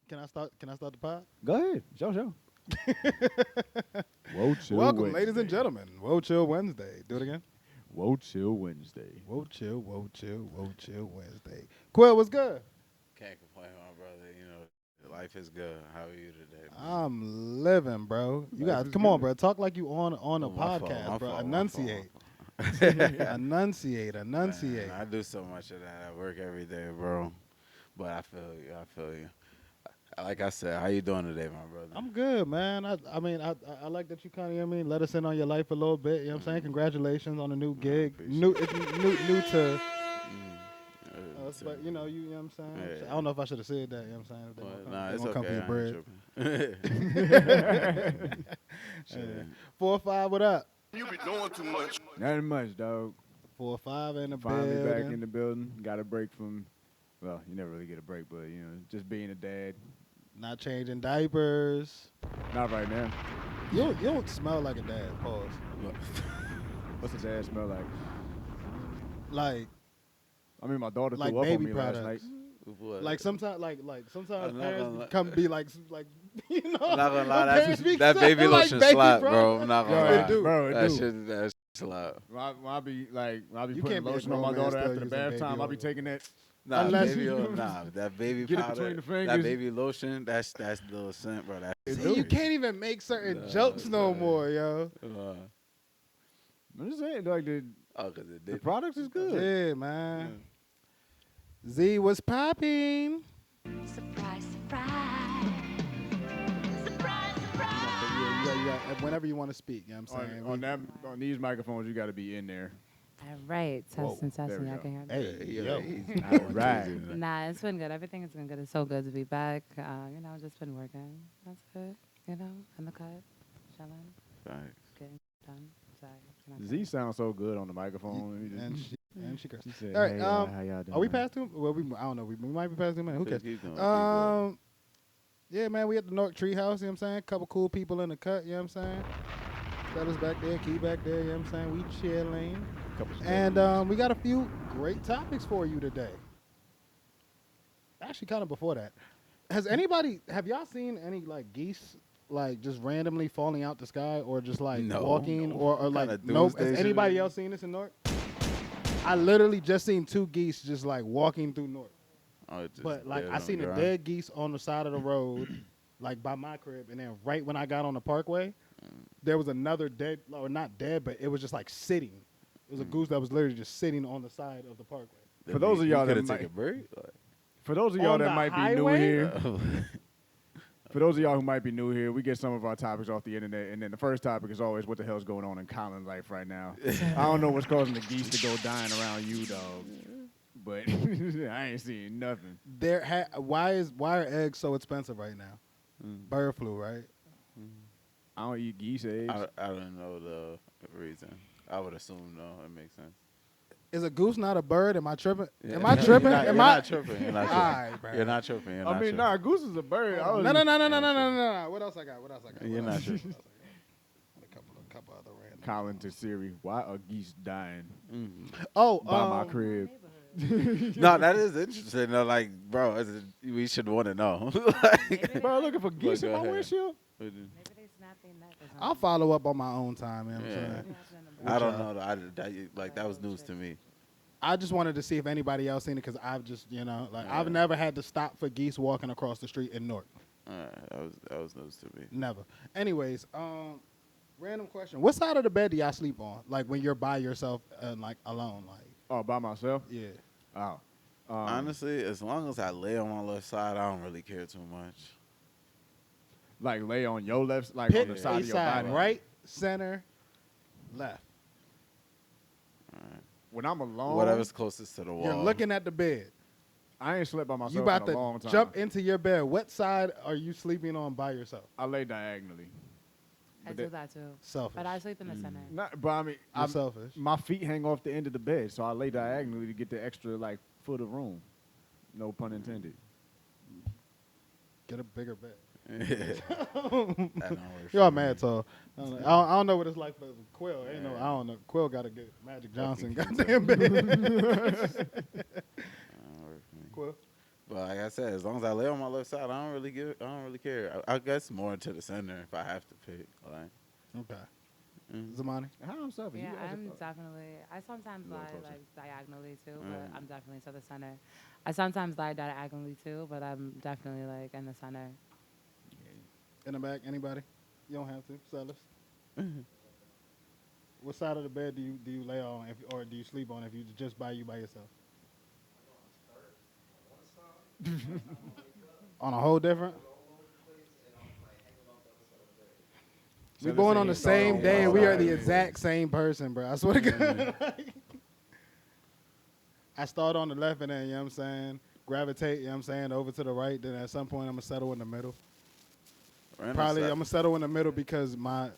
Can I start? Can I start the pod? Go ahead. Show. Whoa, chill Welcome, Wednesday. ladies and gentlemen. Whoa, chill Wednesday. Do it again. Whoa, chill Wednesday. Whoa, chill Wednesday. Quill, what's good? Can't complain, my brother. You know, life is good. How are you today, man? I'm living, bro. You Life guys, is come on, good. bro. Talk like you on a My fault, podcast, my bro. fault, Enunciate. my fault. Enunciate. Man, I do so much of that at work every day, bro. But I feel you. Like I said, how you doing today, my brother? I'm good, man. I mean, I like that you kind of, you know what I mean, let us in on your life a little bit. You know what I'm saying? Congratulations on the new gig. appreciate New to. But you you know what I'm saying. Yeah. I don't know if I should have said that. You know what I'm saying? They Nah, they it's gonna come for okay. your bread. Shit. 4 or 5, what up? You be doing too much. Nothing much, dog. 4 or 5 in the Finally building. back in the building. Got a break from, well, you never really get a break, but, you know, just being a dad. Not changing diapers. Not right now. You don't smell like a dad. Pause. What's a dad smell like? Like I mean, my daughter like threw up on baby me last products. night. What? Like sometimes I'm not parents gonna lie. come be like you know. I'm not gonna when lie, parents be that baby selling, like, lotion baby slap, bro. products. I'm not Yo, gonna They lie. do. Bro, it That do. shit, that slap. When I be You putting can't be a lotion on grown my man daughter still after the using bath baby time. I be oil. taking that. Nah, Unless baby, you- that baby Get it powder, between the that fingers. baby lotion, that's little scent, bro. That's See, you can't even make certain Nah, jokes no nah. more, yo. I'm just saying, like, the Cause it the did. product is good. Yeah, man. Z was popping. Surprise, surprise. Surprise, surprise. Yeah. Whenever you want to speak, you know what I'm saying? On these microphones, you got to be in there. All right, Whoa, testing, there we y'all go. can hear me. Hey, Yeah, yo. he's All going right. crazy tonight. Nah, it's been good. Everything has been good. It's so good to be back. You know, just been working. That's it. You know, in the cut, chilling, Thanks. getting done. Sorry. can I Z say? sounds so good on the microphone. He just- And she cursed. She said, All right, hey, how y'all doing? Are we past 2? Well, I don't know. We might be past 2 minutes. Who cares? Keep going. Yeah, man, we at the North Tree House, you know what I'm saying? Couple cool people in the cut, you know what I'm saying? Fellas back there, Key back there, you know what I'm saying? We chilling. Couple And we got a few great topics for you today. Actually, kind of before that. Have y'all seen any, like, geese, like, just randomly falling out the sky or just, like, No. walking or like, Kinda nope. doomsday Has shit anybody is- else seen this in North? I literally just seen 2 geese just, like, walking through North. But, like, I seen a dead geese on the side of the road, like, by my crib, and then right when I got on the parkway, there was another dead, or not dead, but it was just, like, sitting. It was a goose that was literally just sitting on the side of the parkway. For those of y'all that could might- take a break. For those of y'all On that the might be new highway? here, for those of y'all who might be new here, we get some of our topics off the internet, and then the first topic is always what the hell's going on in Colin's life right now. I don't know what's causing the geese to go dying around you, dog, but I ain't seeing nothing. Why are eggs so expensive right now? Bird flu, right? I don't eat geese eggs. I don't know the reason. I would assume no. It makes sense. Is a goose not a bird? Am I tripping? Yeah. Am I tripping? You're Am not I tripping. You're not All tripping. right, bro. You're not tripping. You're I not mean, tripping. nah, goose is a bird. I was No. What else I got? You're not tripping. A couple other random. Colin to Siri, why are geese dying Oh, by my crib? No, that is interesting. Though, like, bro, we should want to know. Like, Bro, looking for geese But in go my ahead. windshield. Maybe they snapped their neck or something. I'll follow up on my own time. You know what I'm Yeah. saying? I don't know. That was news to me. I just wanted to see if anybody else seen it because I've just, I've never had to stop for geese walking across the street in Newark. That was news to me. Never. Anyways, random question: what side of the bed do y'all sleep on? Like when you're by yourself and like alone, like Oh, by myself? yeah. Oh. Honestly, as long as I lay on my left side, I don't really care too much. Like lay on your left, like on Pick the a side of your side, body. right, center, left. When I'm alone, Whatever's closest to the wall. You're looking at the bed. I ain't slept by myself You about in a long to time. jump into your bed. What side are you sleeping on by yourself? I lay diagonally. I But do that- that too. Selfish. But I sleep in the center. But I mean, You're selfish. my feet hang off the end of the bed, so I lay diagonally to get the extra like foot of room. No pun intended. Get a bigger bed. That don't work You are for mad me. tall. I don't know what it's like for Quill. Ain't no, I don't know. Quill got to get Magic Johnson goddamn bed. That don't work for me. Quill. But like I said, as long as I lay on my left side, I don't really care. I guess more to the center if I have to pick. Like, Okay. Zamani? How himself? Yeah, I'm definitely. I sometimes lie like diagonally too, but I'm definitely to the center. I sometimes lie diagonally too, but I'm definitely like in the center. In the back, anybody? You don't have to. Sellers. What side of the bed do you lay on, or do you sleep on if you just by yourself? On a whole different. We born on the same day, and we are the exact same person, bro. I swear to God. I start on the left and then, you know what I'm saying, gravitate, you know what I'm saying, over to the right. Then at some point, I'm going to settle in the middle. Probably I'm going to settle in the middle because my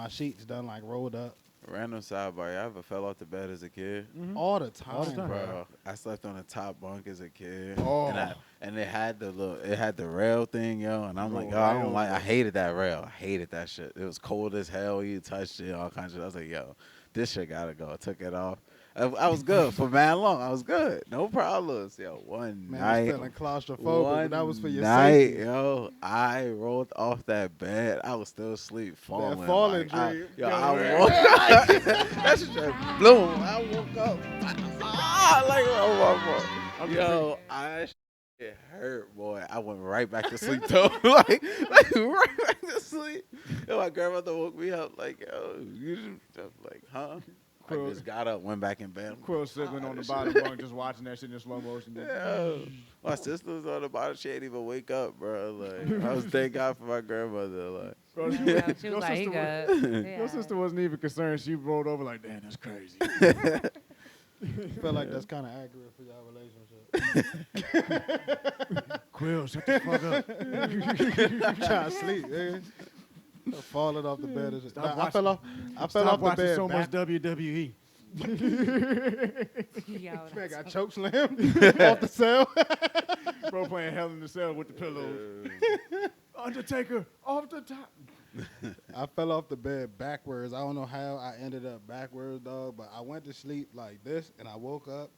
sheets done, like, rolled up. Random sidebar, I ever fell off the bed as a kid? All the time, Bro. I slept on the top bunk as a kid. Oh. And it had the rail thing, yo. And I'm like, yo, I hated that rail. I hated that shit. It was cold as hell. You touched it, all kinds of shit. I was like, yo, this shit gotta go. I took it off. I was good for man long. I was good. No problems. Yo, one night. I was feeling claustrophobic, but that was for your night, safety. yo, I rolled off that bed. I was still asleep, falling. That falling like, dream. I woke up. That shit just blew. I woke up. Oh my God. Yo, it hurt, boy. I went right back to sleep, though. like right back to sleep. Yo, my grandmother woke me up like, yo, I'm like, huh? I just got up, went back in bed. Quill sibling on the bottom bunk, just watching that shit in slow motion. Yeah. My sister was on the bottom. She ain't even wake up, bro. Like, I was thank God for my grandmother. Like, bro, She was like, your sister wasn't even concerned. She rolled over like, damn, that's crazy. I feel like that's kind of accurate for y'all relationship. Quill, shut the fuck up. I'm trying to sleep, man. Falling off the bed. And shit. Stop I fell off the watching bed. so much WWE. Yo, Man got choke slammed off the cell. Bro playing Hell in the Cell with the pillows. Undertaker, off the top. I fell off the bed backwards. I don't know how I ended up backwards, dog, but I went to sleep like this, and I woke up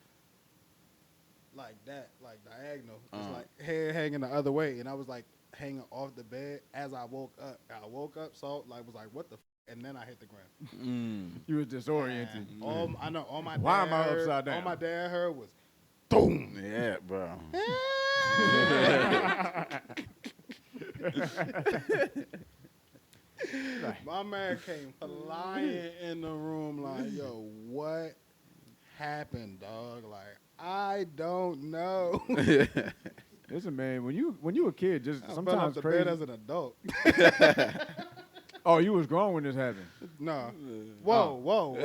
like that, like diagonal. Just like head hanging the other way, and I was like hanging off the bed as I woke up. I woke up, so like was like, what the and then I hit the ground. You was disoriented. I know all my Why dad am I heard, upside down? all my dad heard was boom. yeah, bro. My man came flying in the room like, yo, what happened, dog? Like, I don't know. Listen, man, when you a kid, just I fell sometimes off the crazy. bed as an adult. Oh, you was grown when this happened. No. Whoa.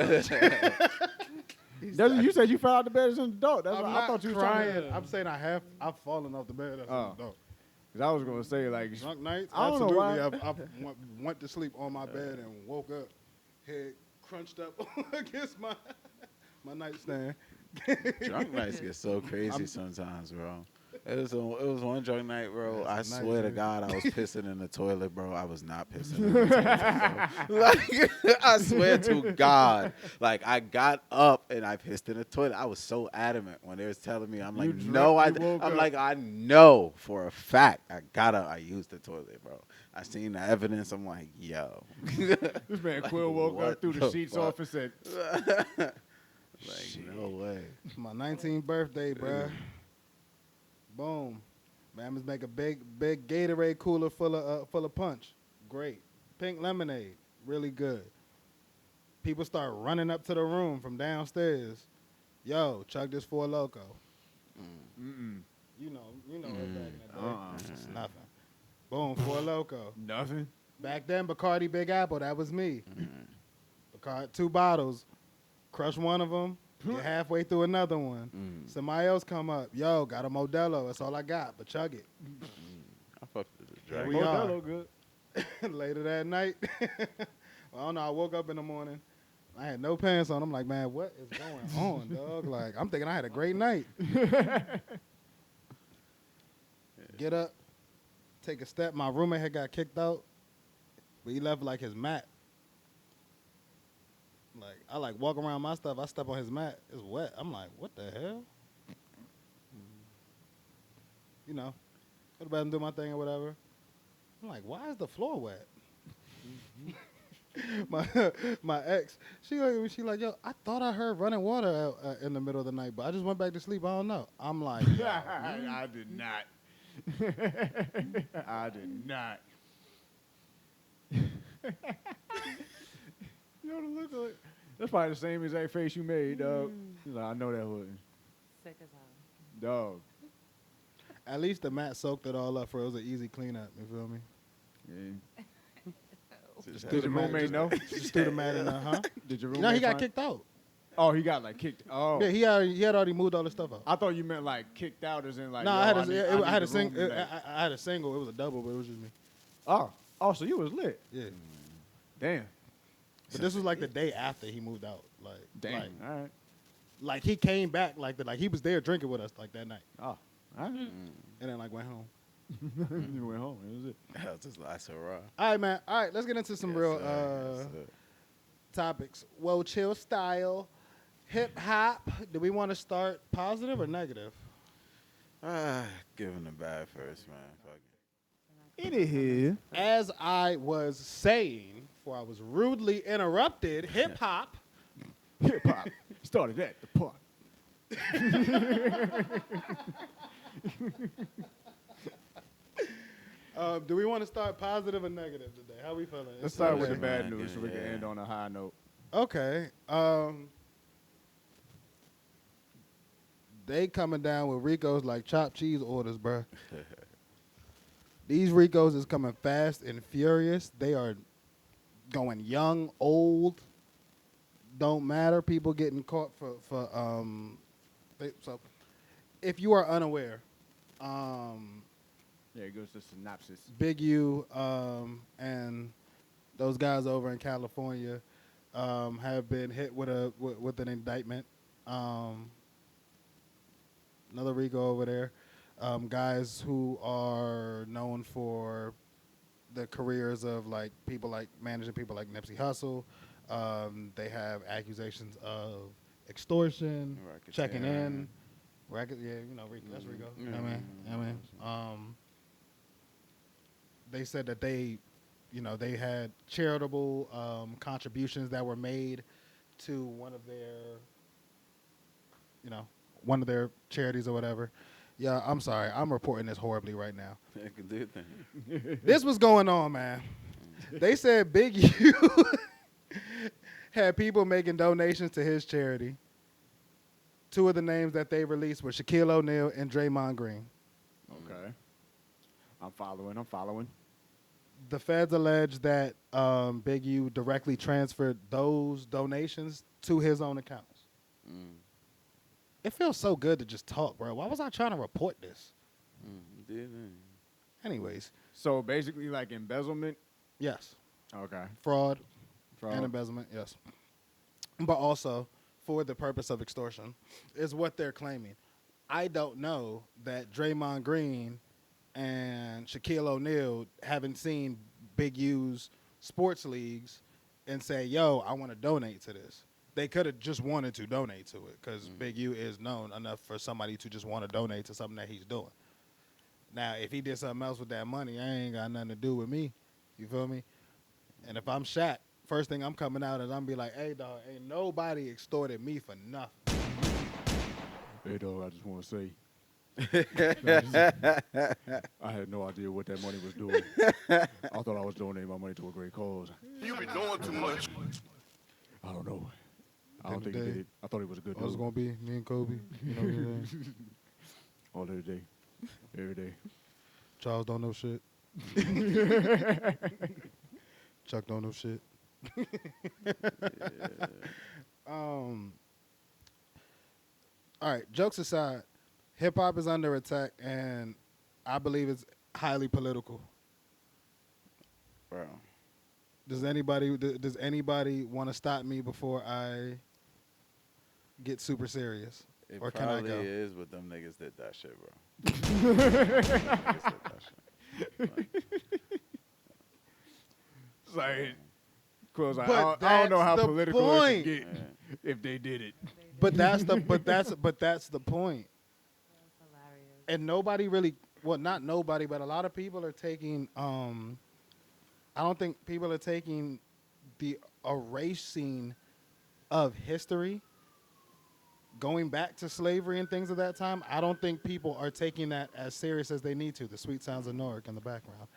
You said you fell out the bed as an adult. That's I'm what, not I thought you were crying. I'm saying I've fallen off the bed as an adult. Cause I was gonna say like Drunk nights, I don't know absolutely. why. I went to sleep on my bed and woke up, head crunched up against my nightstand. Drunk nights get so crazy sometimes, bro. It was one drunk night, bro. I swear to God, I was pissing in the toilet, bro. I was not pissing in the toilet, bro. Like, I swear to God. Like, I got up and I pissed in the toilet. I was so adamant when they was telling me. I'm like, I know for a fact. I used the toilet, bro. I seen the evidence. I'm like, yo. This man like, Quill woke up, threw the sheets off and said, like, no way. My 19th birthday, bruh. Boom. Man, let's make a big Gatorade cooler full of punch. Great. Pink lemonade. Really good. People start running up to the room from downstairs. Yo, chug this Four Loko. You know it back in the day. It's nothing. Boom, Four Loko. nothing. Back then, Bacardi Big Apple, that was me. Bacardi, 2 bottles. Crush one of them. Get halfway through another one. Somebody else come up. Yo, got a Modelo. That's all I got, but chug it. I fucked with the Here dragon. we are. Modelo good. Later that night, I don't know. I woke up in the morning. I had no pants on. I'm like, man, what is going on, dog? Like, I'm thinking I had a great night. Get up, take a step. My roommate had got kicked out, but he left like his mat. Like, I like walk around my stuff. I step on his mat. It's wet. I'm like, what the hell? you know, go to bed and do my thing or whatever. I'm like, why is the floor wet? my ex, she looked at me, she like, yo, I thought I heard running water in the middle of the night, but I just went back to sleep. I don't know. I'm like, I did not. I did not. You know the look like. That's probably the same exact face you made, dog. He's like, I know that wasn't. Sick as hell. Dog. at least the mat soaked it all up for it was an easy cleanup. You feel me? Yeah. Just Did your roommate know? Just threw the mat in there, huh? Did your roommate No, he got find- kicked out. Oh, he got like kicked. Oh. Yeah, he had already moved all the stuff out. I thought you meant like kicked out as in like. No, yo, I had need a the room single. back. I had a single. It was a double, but it was just me. Oh, so you was lit. Yeah, Damn. but this was like the day after he moved out. Like, Damn. like, All right. like he came back like he was there drinking with us like that night, Oh, all right. and then like went home. You went home. That was it. That was just like so raw. All right, man. All right, let's get into some Yes, real sir. Yes, sir. topics. Whoa, chill style, hip hop. Do we want to start positive or negative? Give him the bad first, man. Fuck it. It is. As I was saying, before I was rudely interrupted, hip hop. Hip hop started at the park. Do we want to start positive or negative today? How we feeling? Let's start with the Yeah, bad man, news so we can yeah. end on a high note. Okay. They coming down with RICOs like chopped cheese orders, bruh. These RICOs is coming fast and furious. They are going young, old, don't matter. People getting caught for so if you are unaware, Yeah, it goes to synopsis. Big U and those guys over in California have been hit with an indictment. Another RICO over there. Guys who are known for the careers of like people like managing people like Nipsey Hussle. They have accusations of extortion, checking in. RICO, RICO. That's RICO. They said that they had charitable contributions that were made to one of their charities or whatever. Yeah, I'm sorry. I'm reporting this horribly right now. I can do it then. This was going on, man. They said Big U had people making donations to his charity. Two of the names that they released were Shaquille O'Neal and Draymond Green. Okay. I'm following. The feds allege that Big U directly transferred those donations to his own accounts. It feels so good to just talk, bro. Why was I trying to report this? Anyways. So basically like embezzlement? Yes. Okay. Fraud. And embezzlement, yes. But also for the purpose of extortion is what they're claiming. I don't know that Draymond Green and Shaquille O'Neal haven't seen Big U's sports leagues and say, yo, I want to donate to this. They could have just wanted to donate to it because Big U is known enough for somebody to just want to donate to something that he's doing. Now, if he did something else with that money, I ain't got nothing to do with me. You feel me? And if I'm Shaq, first thing I'm coming out is I'm be like, hey, dog, ain't nobody extorted me for nothing. Hey, dog, I just want to say. I had no idea what that money was doing. I thought I was donating my money to a great cause. You be doing too much. I don't know. I don't think he did it. I thought he was a good I was dude. going to be me and Kobe. You know what I'm saying? All day, every day. Charles don't know shit. Chuck don't know shit. All right, jokes aside, hip hop is under attack, and I believe it's highly political. Bro. Does anybody want to stop me before I get super serious? It Or can I probably go? is, but them niggas did that shit, bro. Niggas did that shit. Like, cause But I don't know how that's the political it point. can get if they did it. But that's the point. That's hilarious. And nobody really well, not nobody, but a lot of people are taking. I don't think people are taking the erasing of history, going back to slavery and things of that time. I don't think people are taking that as serious as they need to. The sweet sounds of Newark in the background.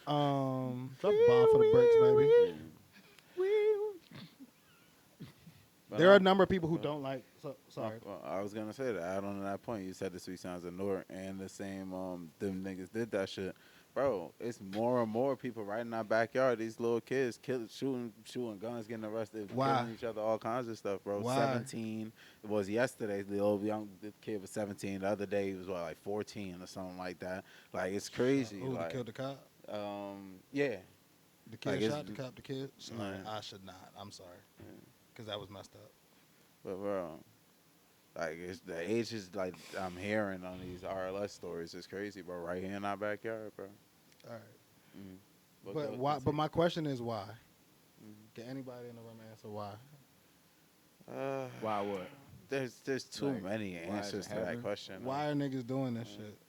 The bomb for the bricks, baby. There are a number of people who don't like. So, sorry. I was gonna say that. Add on to that point, you said the sweet sounds of Newark and the same. Them niggas did that shit, bro. It's more and more people right in our backyard. These little kids shooting guns, getting arrested, killing each other, all kinds of stuff, bro. Why? 17. It was yesterday. The kid was 17. The other day he was like 14 or something like that. Like it's crazy. Who like, killed the cop? Yeah. The kid like shot the cop. The kid. Sorry, I should not. I'm sorry. Because that was messed up. But bro, like it's the age is like I'm hearing on these RLS stories. It's crazy, bro. Right here in our backyard, bro. All right. But why? But my question is why? Can anybody in the room answer why? Why what? There's too many answers to that question. Why are niggas doing this shit?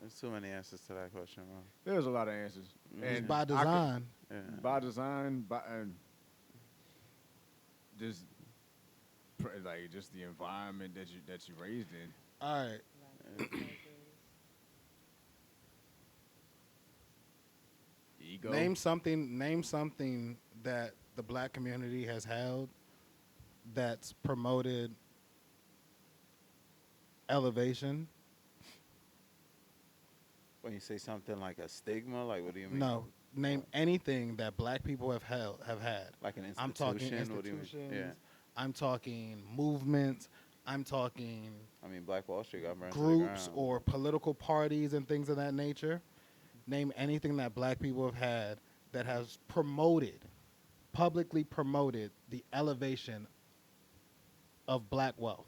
There's too many answers to that question, bro. There's a lot of answers. It's by design. By design, and just like just the environment that you raised in. All right. Ego. Name something that the black community has held that's promoted elevation. When you say something like a stigma, like what do you mean? No, name anything that black people have had. Like an institution. I'm talking institutions. What do you mean? Yeah. I'm talking movements. I'm talking. I mean, Black Wall Street got burned groups or political parties and things of that nature. Name anything that black people have had that has publicly promoted the elevation of black wealth.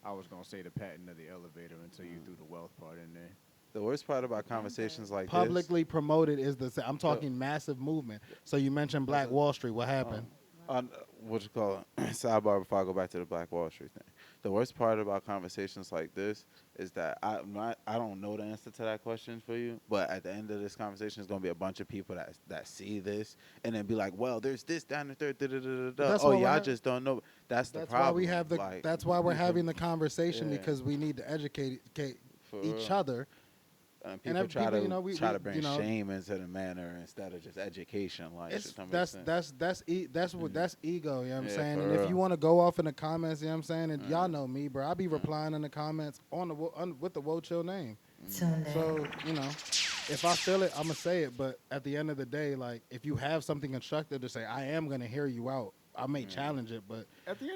I was gonna say the patent of the elevator until you threw the wealth part in there. The worst part about conversations like publicly promoted is I'm talking massive movement. So you mentioned Black Wall Street. What happened? What you call it? Sidebar before I go back to the Black Wall Street thing. The worst part about conversations like this is that I don't know the answer to that question for you, but at the end of this conversation, there's going to be a bunch of people that see this and then be like, well, there's this down the third, oh, yeah, I just don't know. That's the problem. Why we have that's why we're having the conversation, because we need to educate each other. And people try to bring shame into the manner instead of just education. Like that's ego. You know what I'm saying? And if you want to go off in the comments, you know what I'm saying? And y'all know me, bro. I be replying in the comments with the Woah Chill name. So if I feel it, I'm gonna say it. But at the end of the day, like if you have something constructive to say, I am gonna hear you out. I may challenge it, but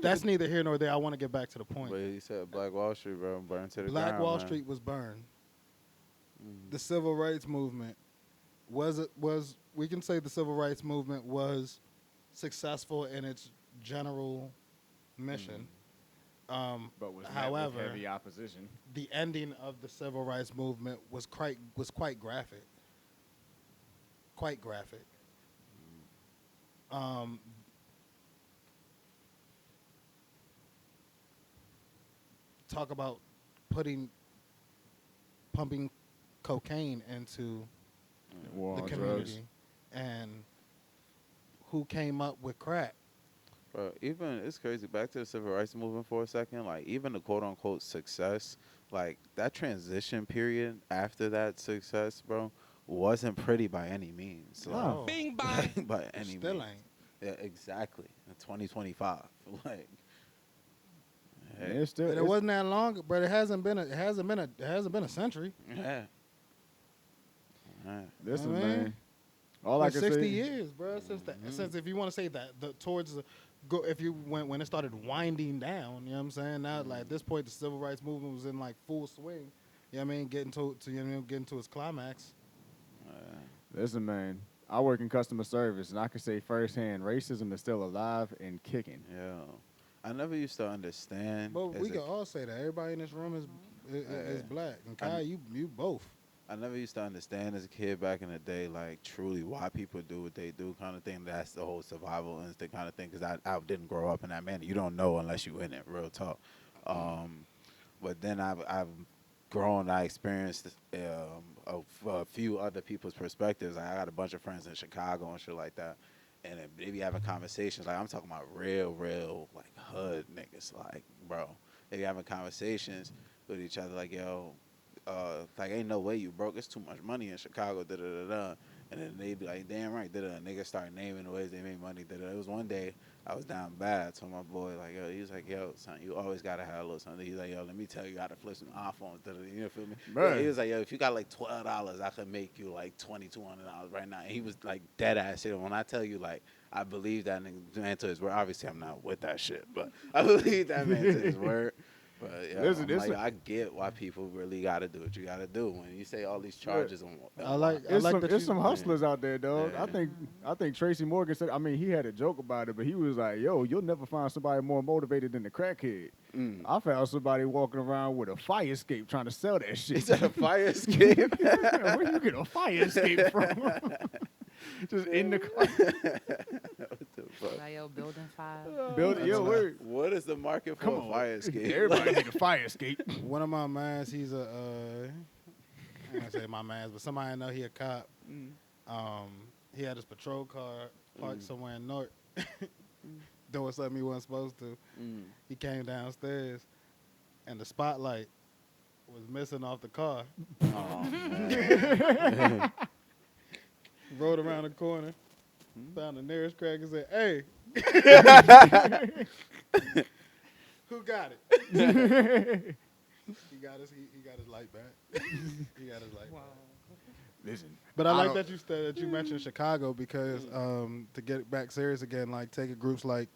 that's neither here nor there. I want to get back to the point. But you said Black Wall Street, bro, burned to the ground. Black Wall Street was burned. The civil rights movement we can say the civil rights movement was successful in its general mission. But was however, met with heavy opposition. The ending of the civil rights movement was quite graphic. Quite graphic. Talk about pumping cocaine into the community, and who came up with crack. Bro, even it's crazy. Back to the civil rights movement for a second. Like even the quote unquote success, like that transition period after that success, bro, wasn't pretty by any means. No, Bing bang. By any means. Still ain't. Yeah, exactly. In 2025, like. Hey. It wasn't that long, but it hasn't been a century. Yeah. Listen, man. All I can 60 years, bro. Since if you want to say that when it started winding down, you know what I'm saying? Now, like at this point, the civil rights movement was in like full swing. You know what I mean? Getting to its climax. Listen, man. I work in customer service, and I can say firsthand, racism is still alive and kicking. Yeah. I never used to understand. But we can all say that. Everybody in this room is black. And Kai, you both. I never used to understand as a kid back in the day, like, truly why people do what they do kind of thing. That's the whole survival instinct kind of thing, because I didn't grow up in that manner. You don't know unless you in it, real talk. But then I've grown, I experienced a few other people's perspectives. Like, I got a bunch of friends in Chicago and shit like that, and they be having conversations. Like, I'm talking about real, like, hood niggas. Like, bro, they be having conversations with each other. Like, yo, like, ain't no way you broke. It's too much money in Chicago. Da da da da. And then they be like, damn right. Da da. Niggas start naming the ways they make money. Da da. It was one day I was down bad. I told my boy, like, yo, he was like, yo, son, you always gotta have a little something. He's like, yo, let me tell you how to flip some iPhones. Da da. You know, feel me? Right. He was like, yo, if you got like $12, I could make you like $2,200 right now. And he was like dead ass shit. When I tell you, like, I believe that man to his word. Obviously, I'm not with that shit, but I believe that man to his word. But yeah, I get why people really gotta do what you gotta do when you say all these charges on. There's some hustlers out there, dog. Yeah. I think Tracy Morgan said. I mean, he had a joke about it, but he was like, "Yo, you'll never find somebody more motivated than the crackhead." I found somebody walking around with a fire escape trying to sell that shit. Is that a fire escape? Where you get a fire escape from? Just in the car. What the fuck? Like, yo, building five. What is the market for a fire escape? Everybody need a fire escape. One of my mans, he's a, I ain't gonna say my mans, but somebody I know he a cop. He had his patrol car parked somewhere in North, doing something he wasn't supposed to. He came downstairs, and the spotlight was missing off the car. Oh, man. Rode around the corner, found the nearest crack and said, "Hey, who got it?" He got his light back. He got his light back. Listen, but I like that you mentioned Chicago because to get back serious again, like taking groups like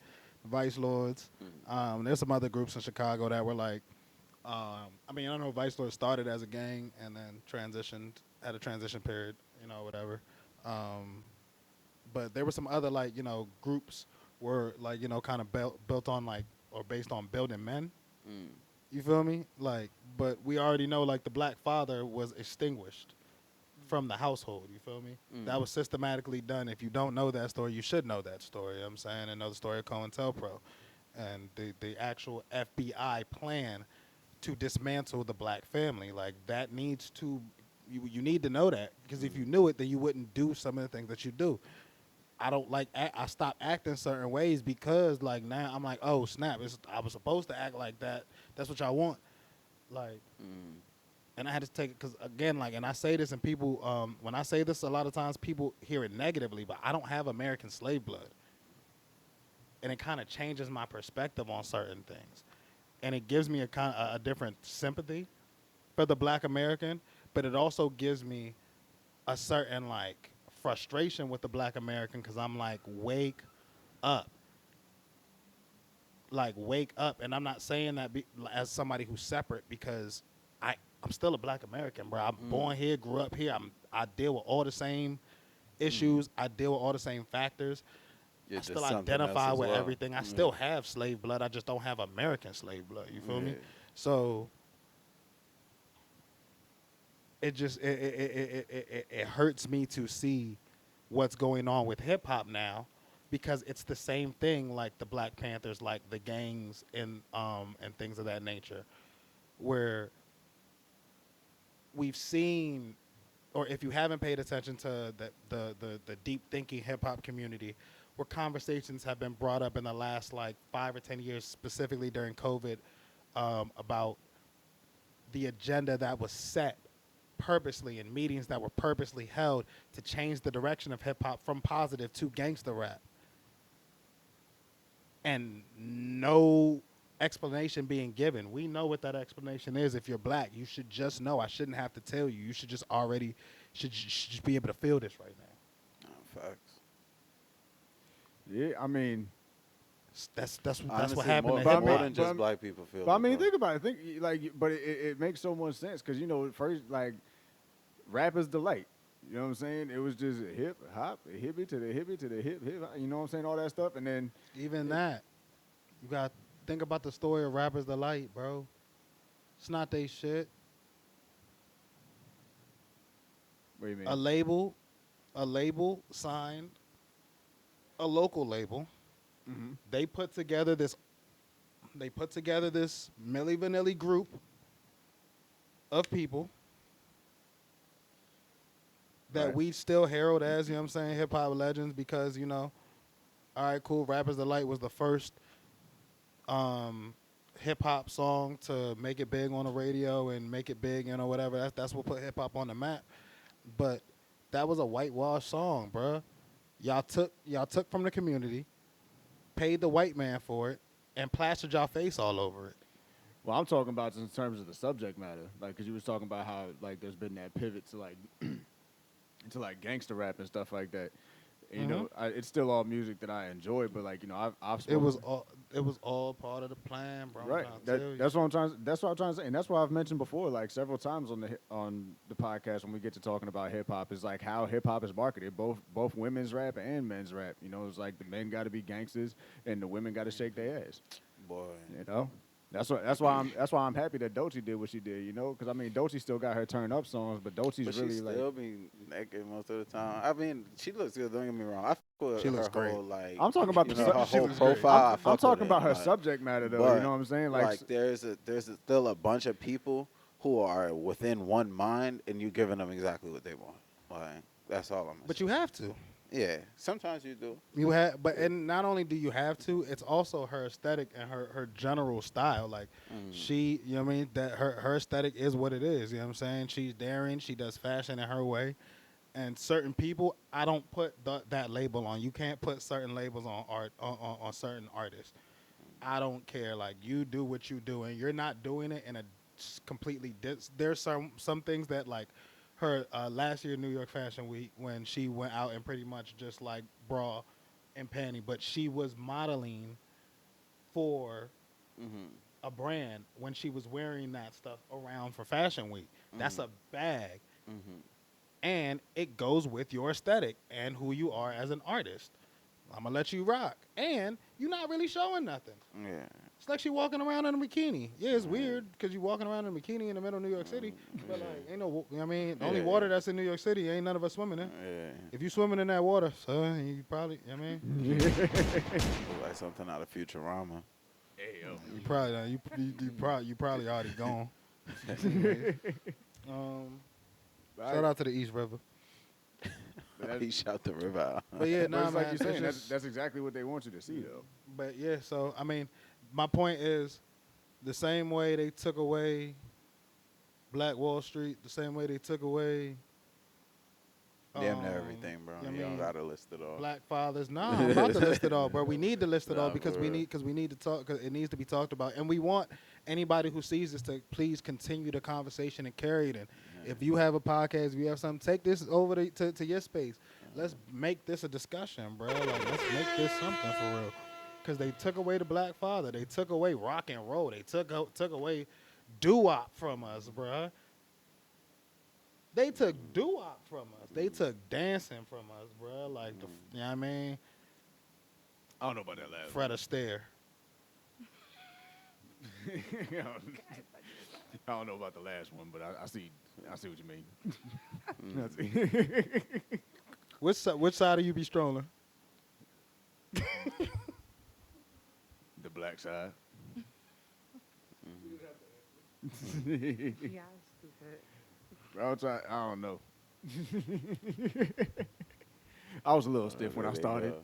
Vice Lords. There's some other groups in Chicago that were like, I don't know, Vice Lords started as a gang and then had a transition period, whatever. But there were some other groups were kind of built on or based on building men. You feel me? But we already know the black father was extinguished from the household. You feel me? That was systematically done. If you don't know that story, you should know that story. You know what I'm saying, and know the story of COINTELPRO and the actual FBI plan to dismantle the black family. That needs to. You need to know that because if you knew it, then you wouldn't do some of the things that you do. I stopped acting certain ways because now I'm like, oh snap, I was supposed to act like that. That's what y'all want, and I had to take it because again, and I say this and people, when I say this, a lot of times people hear it negatively, but I don't have American slave blood, and it kind of changes my perspective on certain things, and it gives me a different sympathy for the black American. But it also gives me a certain frustration with the black American because I'm like, wake up. Wake up. And I'm not saying that as somebody who's separate because I'm still a black American, bro. I'm born here, grew up here. I deal with all the same issues. I deal with all the same factors. I still identify with everything. I still have slave blood. I just don't have American slave blood. You feel me? So it just it hurts me to see what's going on with hip hop now, because it's the same thing like the Black Panthers, like the gangs and things of that nature, where we've seen, or if you haven't paid attention to the deep thinking hip hop community, where conversations have been brought up in the last 5 or 10 years, specifically during COVID, about the agenda that was set purposely in meetings that were purposely held to change the direction of hip-hop from positive to gangster rap. And no explanation being given. We know what that explanation is. If you're black, you should just know. I shouldn't have to tell you. You should just already, should just be able to feel this right now. Facts. Yeah, I mean, that's honestly, what happened. More than just black people feel. But I mean, think about it. But it makes so much sense because first rap is the light. You know what I'm saying? It was just hip hop, hippie to the hippie to the hip hip. You know what I'm saying? All that stuff, and then even that, you got to think about the story of Rappers Delight, bro. It's not they shit. What do you mean? A label signed a local label. Mm-hmm. They put together this Milli Vanilli group of people that we still herald as, you know what I'm saying, hip-hop legends because, you know, all right, cool, Rappers Delight was the first hip-hop song to make it big on the radio and make it big, you know, whatever. That's what put hip-hop on the map. But that was a whitewash song, bruh. Y'all took from the community, paid the white man for it, and plastered y'all face all over it. Well, I'm talking about in terms of the subject matter, like, because you was talking about how, like, there's been that pivot to, like, into, like, gangster rap and stuff like that. And, you know, it's still all music that I enjoy, but, like, you know, I've it was all part of the plan, bro. Right. That's what I'm trying to say, and that's what I've mentioned before, like several times on the podcast when we get to talking about hip hop is like how hip hop is marketed, both women's rap and men's rap. You know, it's like the men got to be gangsters and the women got to shake their ass. Boy, you know. That's why I'm happy that Doechii did what she did, you know, because I mean Doechii still got her turn up songs, but Doechi's really like still be naked most of the time. I mean, she looks good. Don't get me wrong. I fuck with she her looks great. whole, like, I'm talking about her whole profile. I'm talking about her like, subject matter though. But, you know what I'm saying? Like there's still a bunch of people who are within one mind, and you giving them exactly what they want. Like that's all I'm. But you have to. Yeah, sometimes you do. You have, and not only do you have to, it's also her aesthetic and her general style. Like she, you know what I mean, that her aesthetic is what it is. You know what I'm saying? She's daring. She does fashion in her way. And certain people, I don't put that label on. You can't put certain labels on art on certain artists. I don't care. Like you do what you do, and you're not doing it in a completely. There's some things that like. Her last year New York Fashion Week when she went out and pretty much just like bra and panty, but she was modeling for a brand when she was wearing that stuff around for Fashion Week. That's a bag. And it goes with your aesthetic and who you are as an artist. I'm going to let you rock. And you're not really showing nothing. Yeah. It's like she walking around in a bikini. Yeah, it's weird because you walking around in a bikini in the middle of New York City. But like, ain't no, you know what I mean? The only water that's in New York City ain't none of us swimming in. Yeah. If you swimming in that water, son, you probably, you know what I mean? Look like something out of Futurama. Hey, yo. You probably already gone. Shout out to the East River. He shot the river out. But yeah, But nah, it's like man, you're saying, it's that's exactly what they want you to see, though. But yeah, so I mean, my point is, the same way they took away Black Wall Street, the same way they took away. Damn near everything, bro. You don't gotta list it all. Black fathers. Nah, I'm about to list it all, bro. We need to list it all because we need to talk. Cause it needs to be talked about, and we want anybody who sees this to please continue the conversation and carry it. And if you have a podcast, if you have something, take this over to your space. Let's make this a discussion, bro. Like let's make this something for real. Because they took away the Black father. They took away rock and roll. They took away doo-wop from us, bro. They took doo-wop from us. They took dancing from us, bro. Like, you know what I mean? I don't know about that last Fred Astaire. I don't know about the last one, but I see what you mean. Which side of you be strolling? The black side. Yeah, stupid. I don't know. I was a little stiff when I started.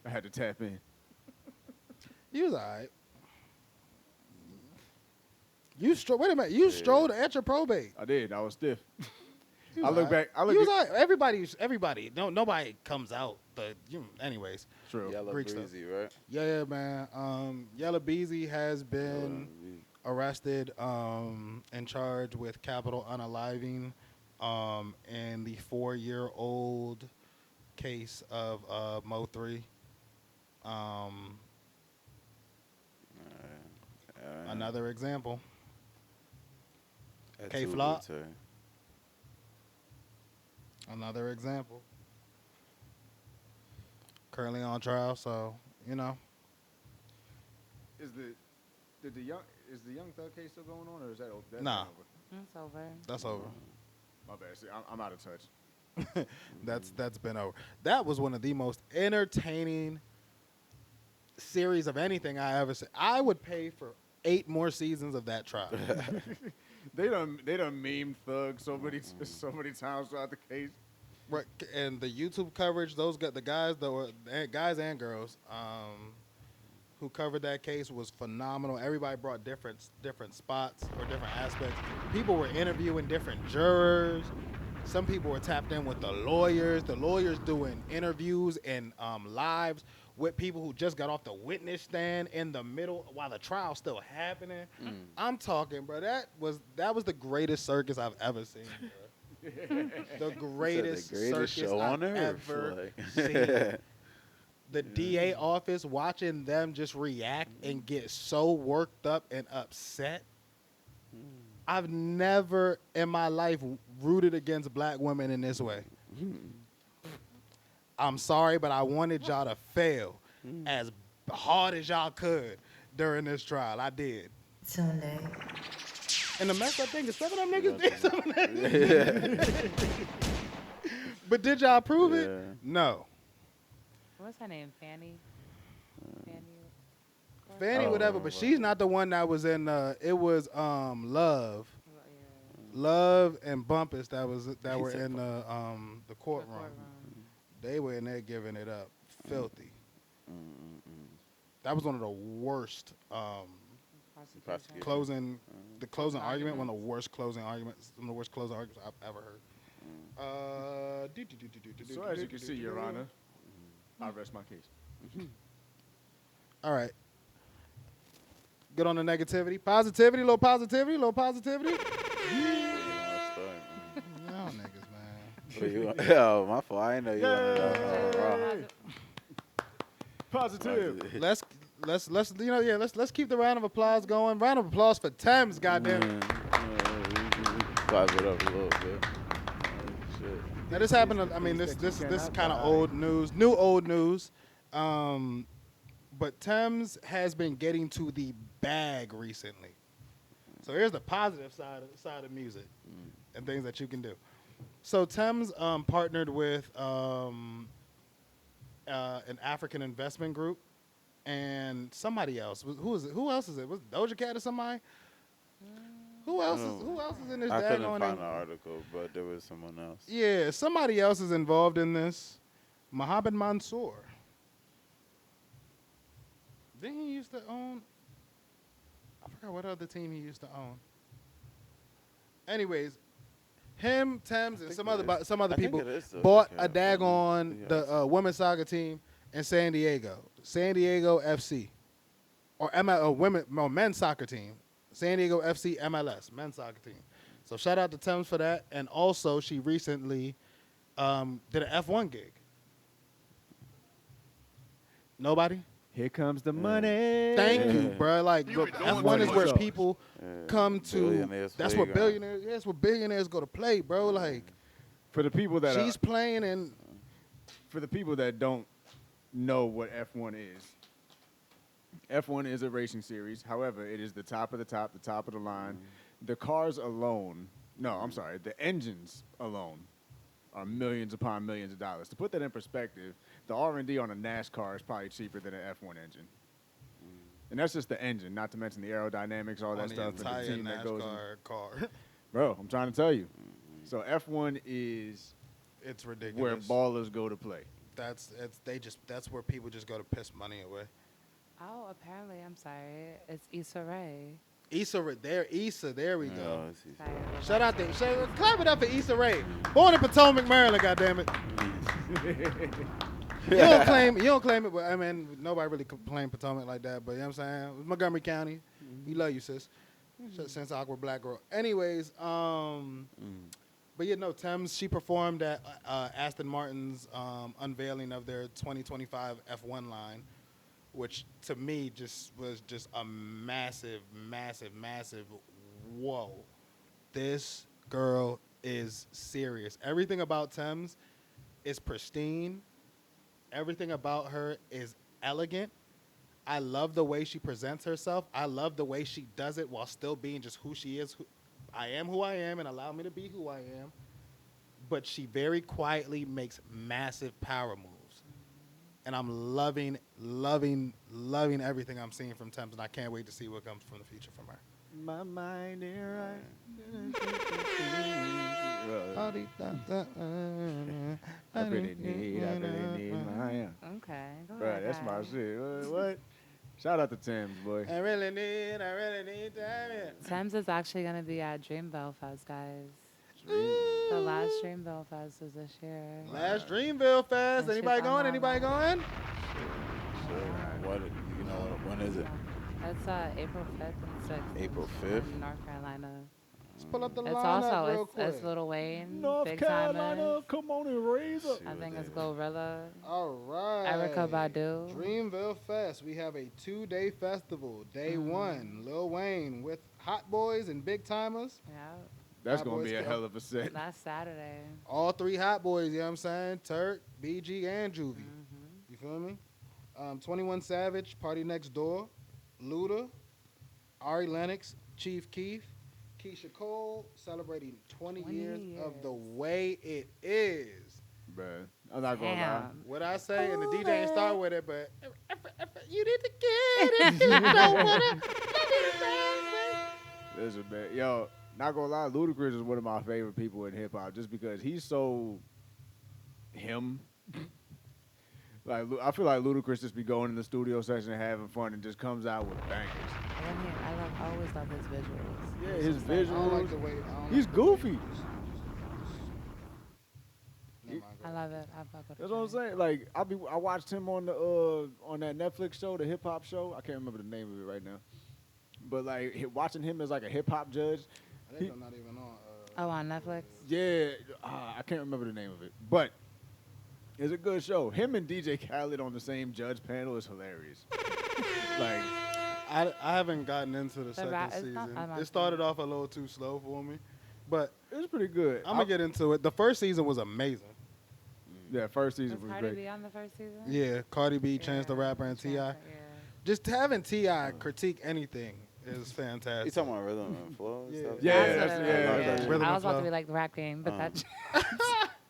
I had to tap in. You was all right. Wait a minute. You strolled at your probate. I did. I was stiff. I look back. Everybody. No, nobody comes out. But anyways. True. Yella Beezy, right? Yeah, man. Yella Beezy has been arrested and charged with capital unaliving in the 4-year-old case of MO3. Another example. K-Flop. Another example. Currently on trial, so you know. Is the young Thug case still going on, or is that over? Nah. Over? It's over. That's over. My bad. See, I'm out of touch. That's been over. That was one of the most entertaining series of anything I ever seen. I would pay for 8 more seasons of that trial. They done memed Thug so many times throughout the case. Right, and the YouTube coverage, the guys and girls who covered that case was phenomenal. Everybody brought different spots or different aspects. People were interviewing different jurors. Some people were tapped in with the lawyers. The lawyers doing interviews and lives with people who just got off the witness stand in the middle while the trial's still happening. I'm talking, bro. That was the greatest circus I've ever seen, bro. The greatest circus show I've on earth, ever seen. The DA office, watching them just react and get so worked up and upset. I've never in my life rooted against black women in this way. I'm sorry, but I wanted y'all to fail as hard as y'all could during this trial. I did. Tunde. And the messed up thing is some of them niggas did some of that. But did y'all prove it? No. What's her name? Fanny? Fanny, whatever, but she's not the one that was in. It was Love. Love and Bumpus that were in the courtroom. They were in there giving it up, filthy. That was one of the worst closing. The closing argument, one of the worst closing arguments I've ever heard. So as you can see, Your Honor, I rest my case. All right. Get on the negativity. Positivity, little positivity, little positivity. Y'all niggas, man. Yo, my fault. I didn't know you wanted to. Positive. Let's keep the round of applause going. Round of applause for Thames, goddamn. Clap it up a little bit. Shit. Now this happened. I mean, this is kind of old news, new old news. But Thames has been getting to the bag recently. So here's the positive side of music and things that you can do. So Thames partnered with an African investment group and somebody else. Who else is it? Was Doja Cat or somebody? Who else is in this? I couldn't find the article, but there was someone else. Yeah, somebody else is involved in this. Mohammed Mansour. Didn't he used to own? I forgot what other team he used to own. Anyways, him, Thames, and some other people bought a daggone the women's soccer team in San Diego FC, or men's soccer team, San Diego FC MLS men's soccer team. So shout out to Thames for that, and also she recently did an F1 gig. Nobody. Here comes the money. Thank you, bro. Like, look, F1 is where people come to. That's where billionaires. That's where billionaires go to play, bro. Like, for the people that she's playing, and for the people that don't know what F1 is, F1 is a racing series. However, it is the top of the top of the line. The cars alone, the engines alone are millions upon millions of dollars. To put that in perspective, the R&D on a NASCAR is probably cheaper than an F1 engine. And that's just the engine, not to mention the aerodynamics, all that stuff. The entire and the team that goes car. Bro, I'm trying to tell you. So F1 is it's ridiculous. where ballers go to play. That's where people just go to piss money away. Oh, apparently, I'm sorry. It's Issa Rae. There we go. Sorry. Shout out there. Clap it up for Issa Rae. Born in Potomac, Maryland, goddammit. You don't claim it, but I mean, nobody really claim Potomac like that, but you know what I'm saying? It's Montgomery County. We love you, sis. Since awkward black girl. Anyways, but Thames, she performed at Aston Martin's unveiling of their 2025 F1 line, which to me was a massive, massive, massive whoa. This girl is serious. Everything about Thames is pristine. Everything about her is elegant. I love the way she presents herself. I love the way she does it while still being just who she is. I am who I am, and allow me to be who I am. But she very quietly makes massive power moves. And I'm loving, loving, loving everything I'm seeing from Thames, and I can't wait to see what comes from the future from her. My mind ain't right. I really need my. Okay, go Bro, ahead. that's my guys. shit. What? Shout out to Tim's, boy. I really need time. Thames is actually going to be at Dreamville Fest, guys. The last Dreamville Fest was this year. Last Dreamville Fest. That Anybody shit's going? on Anybody my going? What you know? When is it? It's April 5th and 6th. April in 5th? North Carolina. Let's pull up the It's lineup also, real quick. it's Lil Wayne, North Big Carolina, Timers. come on and raise up. I think it's Glorilla. All right. Erica Badu. Dreamville Fest. We have a 2-day festival. Day 1, Lil Wayne with Hot Boys and Big Timers. Yeah, That's Hot going to Boys be a Club. hell of a set. that's Saturday. All 3 Hot Boys, you know what I'm saying? Turk, BG, and Juvie. You feel me? 21 Savage, Party Next Door, Luda, Ari Lennox, Chief Keef, Keisha Cole, celebrating 20 years of The Way It Is. Bruh, I'm not going to lie. Damn. What I say, and the DJ ain't start with it, but you need to get it. You don't wanna. Listen, man. Yo, not going to lie, Ludacris is one of my favorite people in hip-hop just because he's so him. Like, I feel like Ludacris just be going in the studio session and having fun and just comes out with bangers. I always love his visuals. Yeah, It's his just like- I don't like visuals. the way. I don't He's like the way- goofy. Never mind, go I ahead. love it. I fuck with That's it. what I'm saying. Like I watched him on the on that Netflix show, the hip hop show. I can't remember the name of it right now. But like watching him as like a hip hop judge. I think I'm not even on. Oh, on Netflix? Yeah, I can't remember the name of it, but it's a good show. Him and DJ Khaled on the same judge panel is hilarious. Like, I haven't gotten into the second it's season. not- I'm not It started off a little too slow for me, but it was pretty good. I'm gonna get into it. The first season was amazing. Yeah, first season Was was Cardi great. B on the first season? Yeah, Cardi B, Chance the Rapper, and Ti. Yeah. Just having Ti critique anything is You fantastic. talking about rhythm and flow? And Yeah. stuff? Yeah, That's that's- what it yeah, is, that's- yeah. Rhythm I and was about flow. to be like the rap game, but that's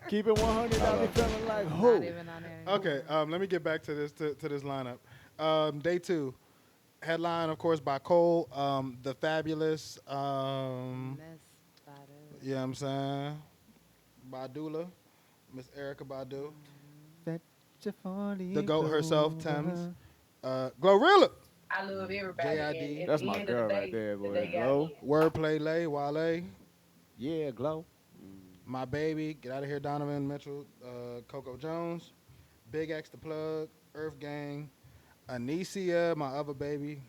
Keep it 100. I'll be feeling like not who? even on there. anymore. Okay, let me get back to this lineup. Day 2, headline of course by Cole, the Fabulous. Miss Badu. You know what I'm saying? Badula, Miss Erica Badu, the GOAT herself, Thames, Glorilla, I love everybody. JID. At That's the my end of girl the right day, there, boy. they got Glow. me. Wordplay Lay, Wale, Yeah, glow. My Baby, Get Out of Here, Donovan Mitchell, Coco Jones, Big X The Plug, Earth Gang, Anicia, my other baby.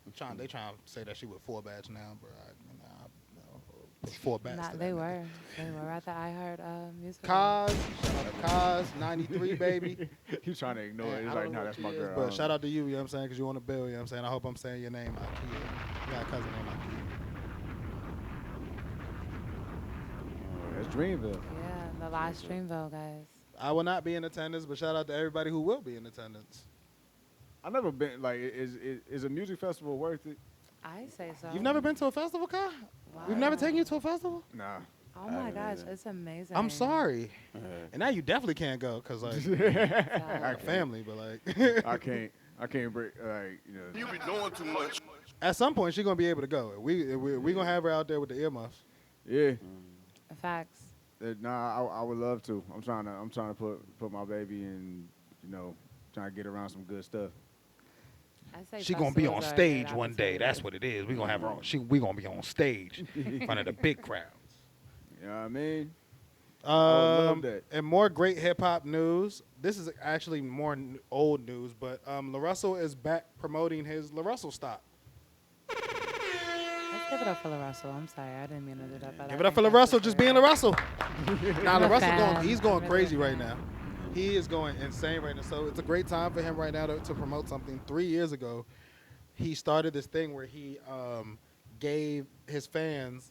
They trying to say that she with 4 batch now, bro. No, 4 batch. Nah, to they that were. nigga. They were at the iHeart music. Kaz, shout out to Kaz, 93 baby. He's trying to ignore it. I He's don't like, know no, what that's she my is, girl. But shout out to you, you know what I'm saying, because you on the bill, you know what I'm saying. I hope I'm saying your name, Ikea. You got a cousin named Ikea. That's Dreamville. Yeah, the last Dreamville, guys. I will not be in attendance, but shout out to everybody who will be in attendance. I've never been, like, is a music festival worth it? I say so. You've never been to a festival, Kai? We've never taken you to a festival? Nah. Oh my I gosh, haven't. it's amazing. I'm sorry. Yeah. And now you definitely can't go because, like, Yeah. our family, but, like, I can't break, like, you know. You be doing too much. at some point, she's going to be able to go. We going to have her out there with the earmuffs. Yeah. Facts. Nah, I would love to. I'm trying to put my baby in, you know, trying to get around some good stuff. I say She gonna be on festivals are a stage great one day. That's opportunity. what it is. We gonna have her on. We gonna be on stage in front of the big crowds. You know what I mean? would love that. And more great hip hop news. This is actually more old news, but LaRussell is back promoting his LaRussell stop. Let's give it up for LaRussell. I'm sorry, I didn't mean to do that. But Give I it up for think that's LaRussell, just being fair. LaRussell. Now I'm a LaRussell fan. he's going I'm really crazy a right fan. now. He is going insane right now. So it's a great time for him right now to promote something. 3 years ago, he started this thing where he gave his fans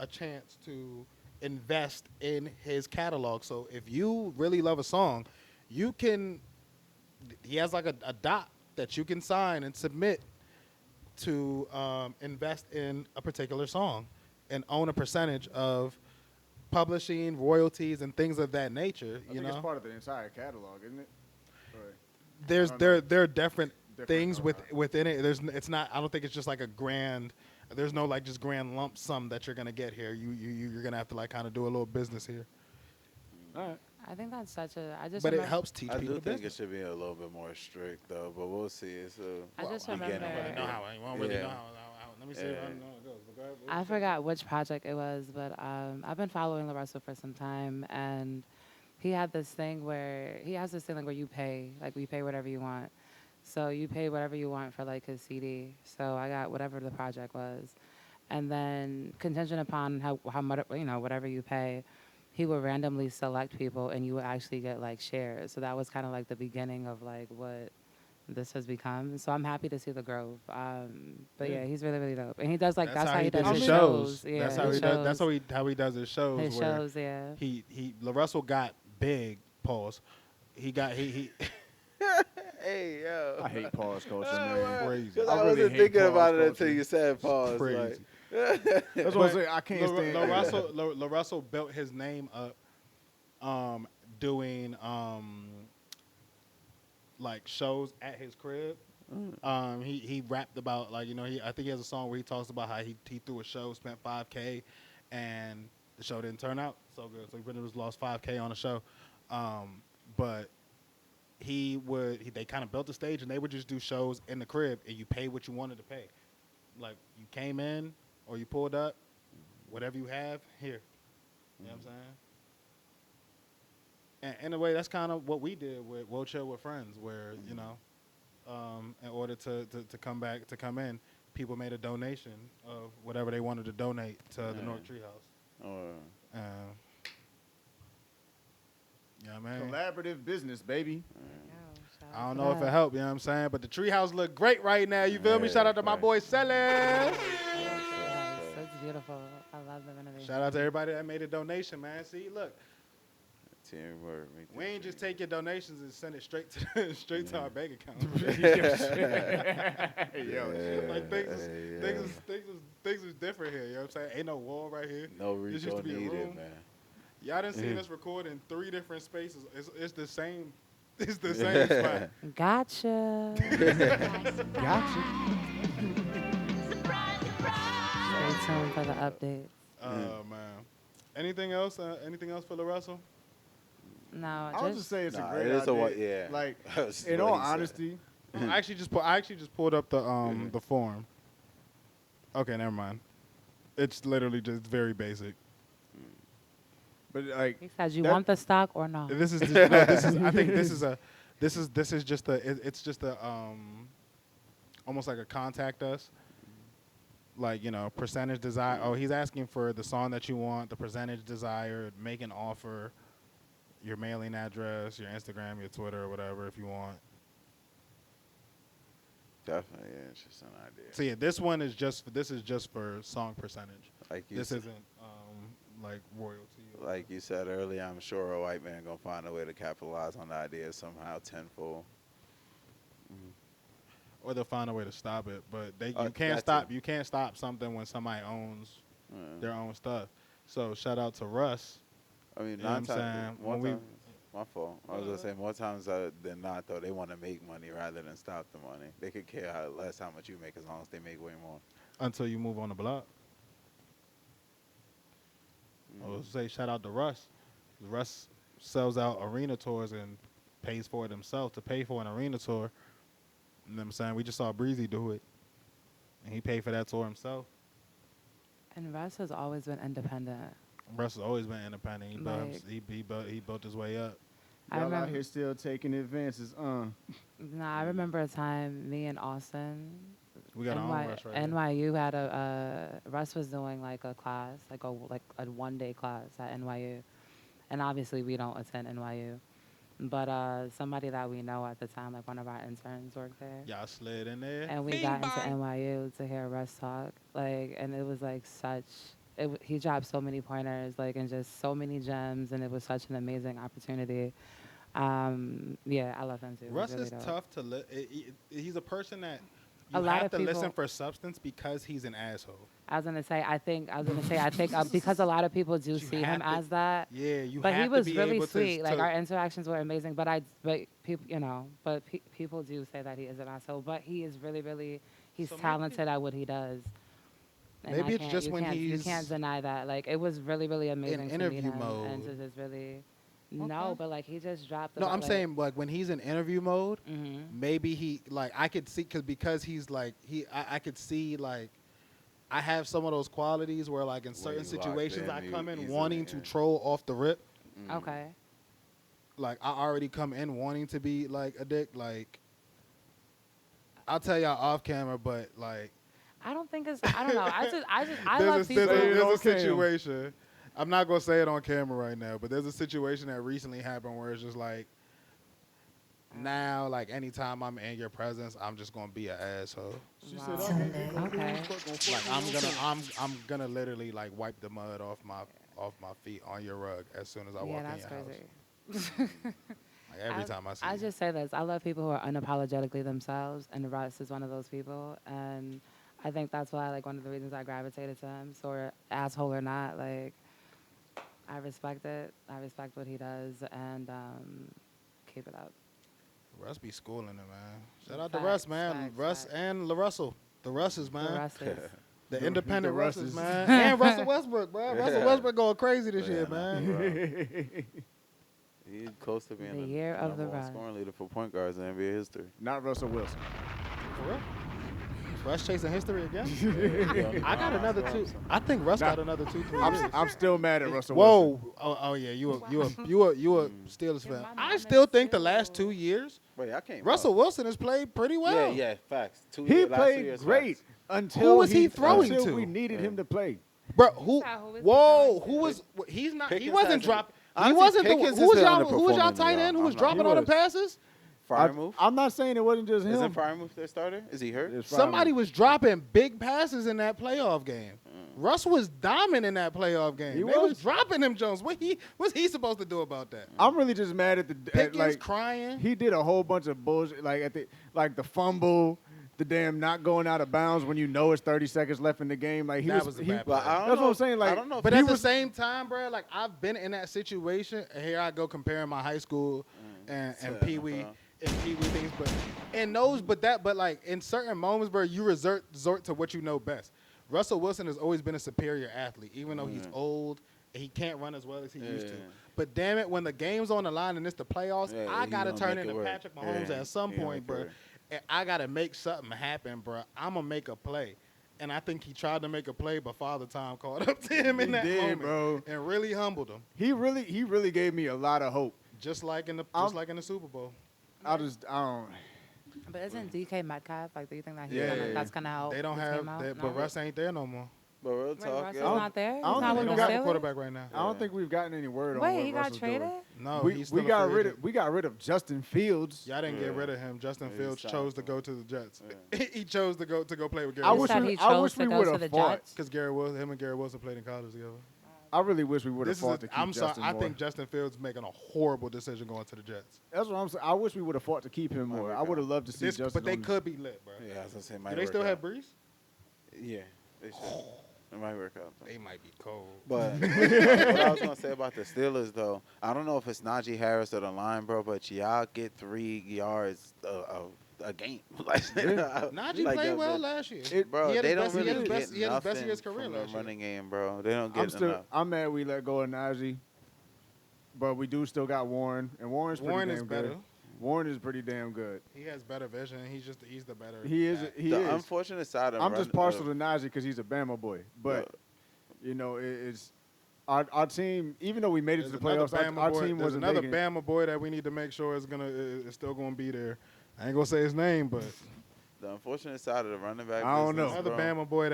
a chance to invest in his catalog. So if you really love a song, you can. He has like a dot that you can sign and submit to invest in a particular song and own a percentage of publishing, royalties, and things of that nature. I You think it's know, part of the entire catalog, isn't it? Or- there are different things within it. It's not. I don't think it's just like a grand. There's no like just grand lump sum that you're gonna get here. You're gonna have to like kind of do a little business here. All right. I think that's such a. But it helps teach I people do think business. it should be a little bit more strict though, but we'll see. It's I just beginning. remember. I don't know how. I won't really Yeah. know how. Let me see if I know how it goes. But go ahead. I forgot which project it was, but I've been following LaRussell for some time, and he had this thing where you pay, like we pay whatever you want. So you pay whatever you want for like his CD. So I got whatever the project was, and then contingent upon how much whatever you pay, he would randomly select people, and you would actually get like shares. So that was kind of like the beginning of like what this has become. So I'm happy to see the growth. But yeah, he's really, really dope. And he does like that's how he does his shows. Yeah, that's how he does. That's how he does his shows. His shows, yeah. He LaRussell got big. Pause. He. Hey yo. I hate pause culture, man. Crazy. I really wasn't hate thinking pause about it culture. until you said pause. Crazy. That's what I'm saying. I can't stand LaRussell built his name up, doing like shows at his crib. He rapped about like I think he has a song where he talks about how he threw a show, spent $5K, and the show didn't turn out so good, so he pretty much lost $5K on the show. But they kind of built the stage, and they would just do shows in the crib, and you pay what you wanted to pay. Like you came in or you pulled up, whatever you have here. You know what I'm saying? And in a way, that's kind of what we did with We'll Chill with Friends, where in order to come in, people made a donation of whatever they wanted to donate to the North Treehouse. Yeah, man. Collaborative business, baby. I don't know if it helped, you know what I'm saying? But the Treehouse look great right now, you feel me? Shout out to my boy Celis. It's beautiful. I love the renovation. Shout out to everybody that made a donation, man. See, look. Teamwork. We ain't just take your donations and send it straight to our bank account. Like things is different here. You know what I'm saying? Ain't no wall right here. No This used RICO to be a needed, room. man. Y'all done seen us record in 3 different spaces. It's the same. It's the same spot. Gotcha. Gotcha. Stay tuned for the updates. Man. Anything else? Anything else for LaRussell? No, I would just say it's a great it is idea. Like, in all honesty, I actually just pulled up the form. Okay, never mind. It's literally just very basic. but like, he said, "You want the stock or not?" This is just, no, this is. I think this is just a. It's just a almost like a contact us. Like percentage desire. Oh, he's asking for the song that you want, the percentage desired, make an offer, your mailing address, your Instagram, your Twitter, or whatever if you want. Definitely an interesting idea. So yeah, this is just for song percentage. Like you This said, isn't like royalty. like you said earlier, I'm sure a white man gonna find a way to capitalize on the idea somehow tenfold. Or they'll find a way to stop it, but you that can't too. stop. You can't stop something when somebody owns their own stuff. So shout out to Russ. I mean, You know what I'm saying? my fault. I was gonna say more times than not, though, they want to make money rather than stop the money. They could care how much you make as long as they make way more. Until you move on the block. I would say shout out to Russ. Russ sells out arena tours and pays for it himself to pay for an arena tour. You know what I'm saying? We just saw Breezy do it. And he paid for that tour himself. And Russ has always been independent. Russ has always been independent. He built his way up. y'all out here still taking advances. I remember a time me and Austin, We got our own Russ right here. NYU had Russ was doing like a class, like a 1-day class at NYU. And obviously we don't attend NYU. But somebody that we know at the time, like one of our interns worked there. Y'all slid in there. And we got into NYU to hear Russ talk. And it was like he dropped so many pointers, and just so many gems, and it was such an amazing opportunity. Yeah, I love him too. Russ really is dope. tough to he's a person that A you lot have of to listen people- for substance because he's an asshole. I was gonna say I think because a lot of people do see him as that. Yeah, you But have he was to be really able sweet. to Like our interactions were amazing. But people do say that he is an asshole. But he is really he's So maybe talented at what he does. And maybe I it's can't- just you when can't, you he's can't deny that. Like it was really amazing to meet interview him mode. and to just really. Okay. No, but like he just dropped. No, I'm saying like when he's in interview mode, Hmm. maybe he like I could see because he's like I could see like I have some of those qualities where like in certain you locked situations in, I you come in easily, wanting to yeah. troll off the rip. Okay. Like I already come in wanting to be like a dick. Like I'll tell y'all off camera, but like I don't think it's. I don't know. I there's love people. there's a situation. I'm not gonna say it on camera right now, but there's a situation that recently happened where it's just like now, like anytime I'm in your presence, I'm just gonna be an asshole. She Wow. said, Okay. Like I'm gonna literally like wipe the mud off my feet on your rug as soon as I walk Yeah, in that's your crazy. house. Like every time I see I you. just say this. I love people who are unapologetically themselves, and Russ is one of those people. And I think that's why, like, one of the reasons I gravitated to him. So, asshole or not, like, I respect it. I respect what he does, and keep it up. Russ be schooling it, man. Shout out to Facts, Russ, man. facts, Russ facts. and LaRussell. The Russes, man. The Russes. The independent the Russes, Russes. man. And Russell Westbrook, bro. Russell Westbrook going crazy this year, man. He's close to being The year of the number one Russ. scoring leader for point guards in NBA history. Not Russell Wilson. For real? Russ chasing history again? Yeah, I got another two. I think Russ got another 2-3 years. I'm still mad at Russell Wilson. Whoa! Oh yeah, you a Steelers fan. my I mom still is think the Steelers. last 2 years, Wait, I can't. Russell Wilson has played pretty well. Yeah, facts. He Last 2 played years, great facts. until Who was he throwing until to? we needed him to play. Bro, who? said who was he Whoa! throwing Who to? was? He's not. He Pickens wasn't hasn't- dropping. He honestly, wasn't the. Pickens Who is was still y'all? Who was y'all underperforming, tight end? Who was I'm not- dropping He all the was. passes? Fryermuth? I'm not saying it wasn't just him. Isn't Fryermuth their starter? Is he hurt? It's Somebody Fryermuth. was dropping big passes in that playoff game. Russ was dominant in that playoff game. He They was was. dropping him Jones. What's he supposed to do about that? I'm really just mad at Pickens like crying. he did a whole bunch of bullshit like the fumble, the damn not going out of bounds when you know it's 30 seconds left in the game. Like That was a bad But play. I don't That's know what I'm if- saying, like- I don't know. If But he at the was- same time, bro, like I've been in that situation. And here I go comparing my high school and Yeah, Pee Wee and Pee Wee things, but like in certain moments, bro, you resort to what you know best. Russell Wilson has always been a superior athlete, even though he's old and he can't run as well as he used to. Yeah. But damn it, when the game's on the line and it's the playoffs, Yeah, I he gotta gonna turn make it into work. Patrick Mahomes Yeah, at some he gonna point, make it bro. work. And I gotta make something happen, bro. I'm gonna make a play. And I think he tried to make a play, but Father Time caught up to him in He that did, moment, bro. and really humbled him. he really gave me a lot of hope. Just like in the Super Bowl. I don't. But isn't DK Metcalf, like, do you think that Yeah. that's kind of how They don't this have came out? that, No? but Russ ain't there no more. But real Wait, talk, Russ is yeah. not there? He's I don't not think They with don't the have a Steelers? quarterback right now. I don't think we've gotten any word on Wait, what he got Russell's doing. traded? No, We he's still a got free rid agent. of Justin Fields. Y'all didn't get Yeah. rid of him. Justin Yeah, Fields he's chose to signed go to the Jets. Yeah. He chose to go play with I Gary You wish said Wilson. he I chose wish to we go would to have the fought. Jets? Because him and Gary Wilson played in college together. I really wish we would have This fought is. to keep I'm sorry. Justin I more. think Justin Fields making a horrible decision going to the Jets. That's what I'm saying. I wish we would have fought to keep him more. work I would have out. loved to see Justin. But they on the- could be lit, bro. Yeah, I was gonna say, Do they still have Brees? Yeah, they should. It might work out. They might be cold. But what I was gonna say about the Steelers, though, I don't know if it's Najee Harris or the line, bro, but y'all get 3 yards a game. Like, Najee like played that, well but- last year. Bro, he had they his don't best, really he had his get best, he had his best nothing year of his career from the last year. running game, bro. They don't get enough. I'm mad we let go of Najee, but we do still got Warren, and Warren is damn better. good. Warren is pretty damn good. He has better vision. He's the better. He is. back. He The is. unfortunate side of I'm just partial to Najee because he's a Bama boy, but you know it's our team. Even though we made it to the There's another playoffs, Bama our boy- team there's wasn't another making it. Bama boy that we need to make sure is still gonna be there. I ain't gonna say his name, but the unfortunate side of the running back. I don't know. business, another bro. Bama boy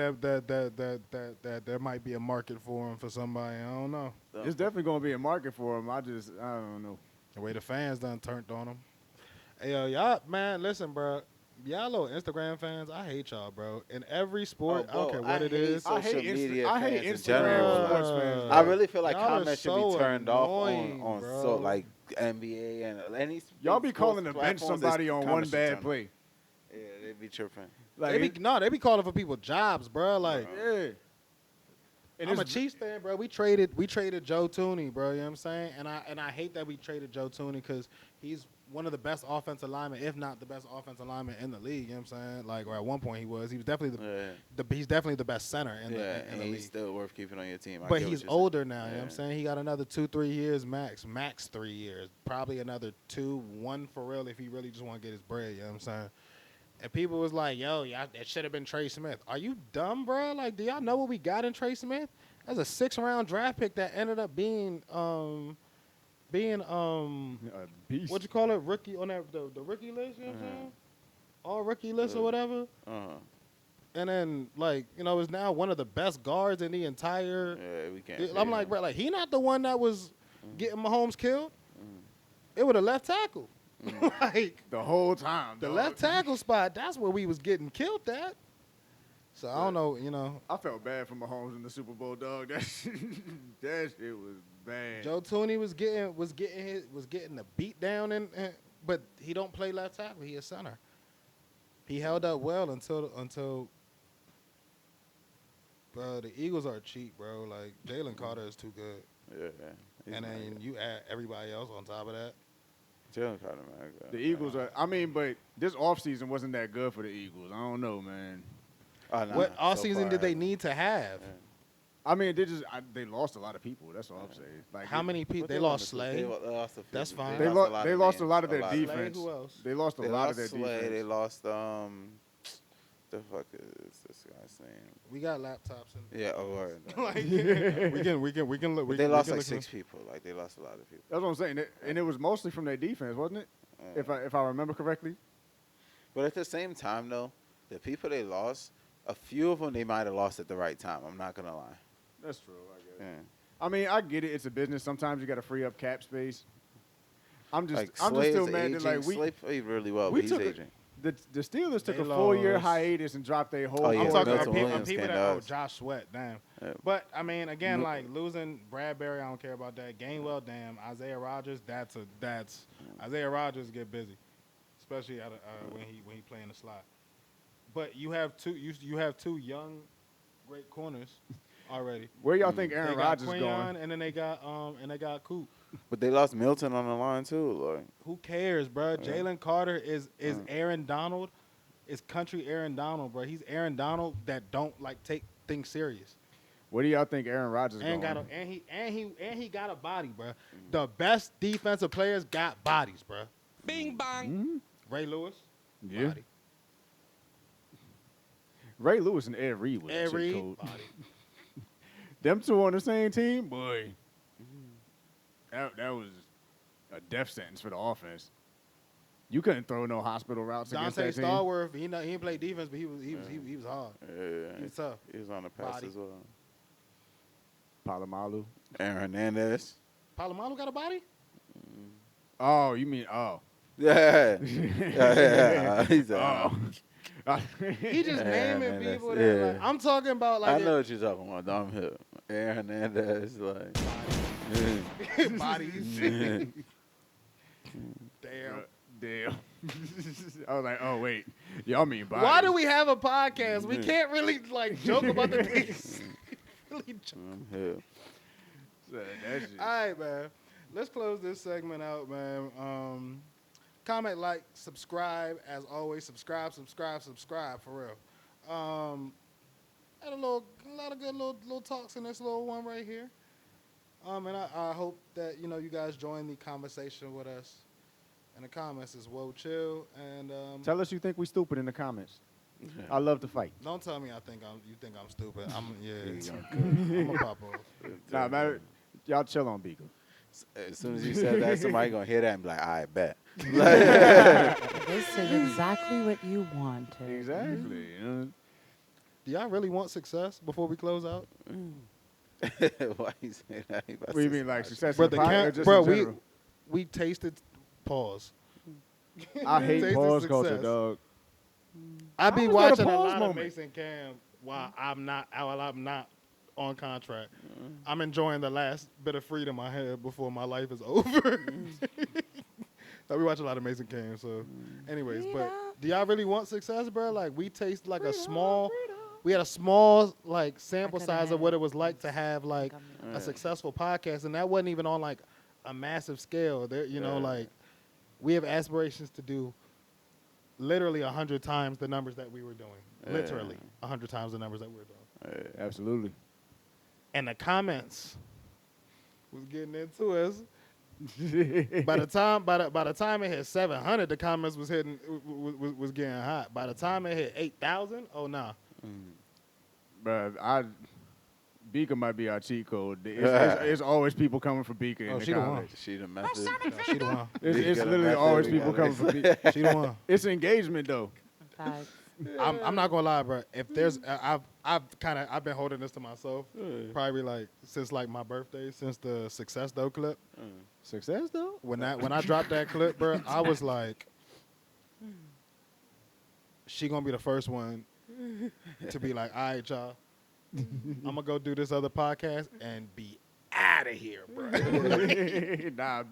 that there might be a market for him for somebody. I don't know. It's definitely going to be a market for him. I don't know. The way the fans done turned on him. Hey, yo, y'all, man, listen, bro. Y'all little Instagram fans, I hate y'all, bro. In every sport, I don't care what it is. I hate media I hate fans in Instagram general. sports fans. I really feel like Y'all are comments should so be turned off annoying, on bro. so like NBA and any. Y'all be sports calling to bench platforms, somebody it's on one comments should bad turn- play. Yeah, they be tripping. Like They be calling for people jobs, bro. Like, yeah. I'm a Chiefs fan, bro. We traded Joe Tooney, bro. You know what I'm saying? And I hate that we traded Joe Tooney because he's one of the best offensive linemen, if not the best offensive lineman in the league. You know what I'm saying? Like, or at one point he was. He was definitely he's definitely the best center in the league. He's still worth keeping on your team. But he's older now. You know what I'm saying? He got another 2-3 years max 3 years. Probably another 1 for real if he really just want to get his bread. You know what I'm saying? And people was like, yo, that should have been Trey Smith. Are you dumb, bro? Like, do y'all know what we got in Trey Smith? That's a 6th-round draft pick that ended up being a beast. What you call it? Rookie on that the rookie list, you know what I'm saying? All rookie list or whatever. And then, like, you know, is now one of the best guards in the entire. Yeah, we can't. I'm like, bro, like, he not the one that was getting Mahomes killed. It was a left tackle. Like the whole time. The left tackle spot, that's where we was getting killed at. So I don't know, you know. I felt bad for Mahomes in the Super Bowl, dog. That shit was bad. Joe Tooney was getting the beat down but he don't play left tackle, he a center. He held up well until bro, the Eagles are cheap, bro. Like Jalen Carter is too good. Yeah. And then you add everybody else on top of that. Jalen Carter, man. The Eagles are. I mean, but this offseason wasn't that good for the Eagles. I don't know, man. What offseason did they need to have? Yeah. I mean, they lost a lot of people. That's all I'm saying. Like, how many people? They lost Slay. That's fine. They lost a lot of their defense. Who else? They lost a lot of their defense. They lost the fuck is this guy's name? We got laptops in. Yeah, right. Like, we can look. They lost like 6 people. Like they lost a lot of people. That's what I'm saying. And it was mostly from their defense, wasn't it? If I remember correctly. But at the same time, though, the people they lost, a few of them they might have lost at the right time. I'm not gonna lie. That's true. I guess. Yeah. I mean, I get it. It's a business. Sometimes you got to free up cap space. I'm just still mad that like Slay played really well, but he's aging. The Steelers took a 4-year hiatus and dropped their whole. I'm talking about Williams people that Josh Sweat, damn. Yeah. But I mean, again, like losing Bradbury, I don't care about that. Gainwell, damn. Isaiah Rodgers, that's Isaiah Rodgers get busy, especially when he play in the slot. But you have two young, great corners already. Where y'all think Aaron Rodgers is going? And then they got Coop. But they lost Milton on the line too, Lord. Who cares, bro? Jalen Carter is Aaron Donald. Is country Aaron Donald, bro. He's Aaron Donald that don't like take things serious. Where do y'all think Aaron Rodgers is going? He got a body, bro. The best defensive players got bodies, bro. Bing bang. Ray Lewis. Yeah. Body. Ray Lewis and Ed Reed was body. Them two on the same team, boy. That was a death sentence for the offense. You couldn't throw no hospital routes against that team. Dante Starworth, he didn't play defense, but he was hard. Yeah, he was tough. He was on the pass as well. Palomalu. Aaron Hernandez. Palomalu got a body? Oh, you mean Yeah. Yeah. He's he just naming people. That, like, I'm talking about like. I know what you're talking about. Dumb hip. Aaron Hernandez, like. Bodies. Damn. I was like, oh wait, y'all mean bodies. Why do we have a podcast? We can't really like joke about the things. Really joke. All right, man. Let's close this segment out, man. Comment, like, subscribe. As always, subscribe for real. Had a lot of good little talks in this little one right here. And I hope that you guys join the conversation with us. In the comments is Woah Chill, and tell us you think we stupid in the comments. I love to fight. Don't tell me you think I'm stupid. I'm gonna pop off. Nah, man, y'all chill on Beagle. As soon as you said that, somebody gonna hear that and be like, I bet. This is exactly what you wanted. Exactly. Do y'all really want success before we close out? Why you say that? What do you mean, like success? Bro, we tasted pause. I hate pause culture, dog. I be watching a lot of Mason Cam while I'm not on contract. I'm enjoying the last bit of freedom I have before my life is over. I be watching a lot of Mason Cam. So, anyways, but do y'all really want success, bro? Like we taste like a small. we had a small like sample I size coulda of what had it was like to have like a successful podcast, and that wasn't even on like a massive scale. There, you know, like we have aspirations to do literally 100 times the numbers that we were doing. Literally 100 times the numbers that we were doing. Absolutely. And the comments was getting into us. by the time it hit 700, the comments was hitting was getting hot. By the time it hit 8,000, oh nah. Bruh, Beaker might be our cheat code. It's always people coming for Beaker in the she the one. comments. She the method. She the one. It's literally always people coming for Beaker. She the one. It's engagement though. Facts. I'm not gonna lie, bro. If there's, I've been holding this to myself, probably like since like my birthday, since the Success Though clip. Success though. When I dropped that clip, bro, I was like, she gonna be the first one to be like, all right, y'all, I'm gonna go do this other podcast and be out of here, bro. Nah,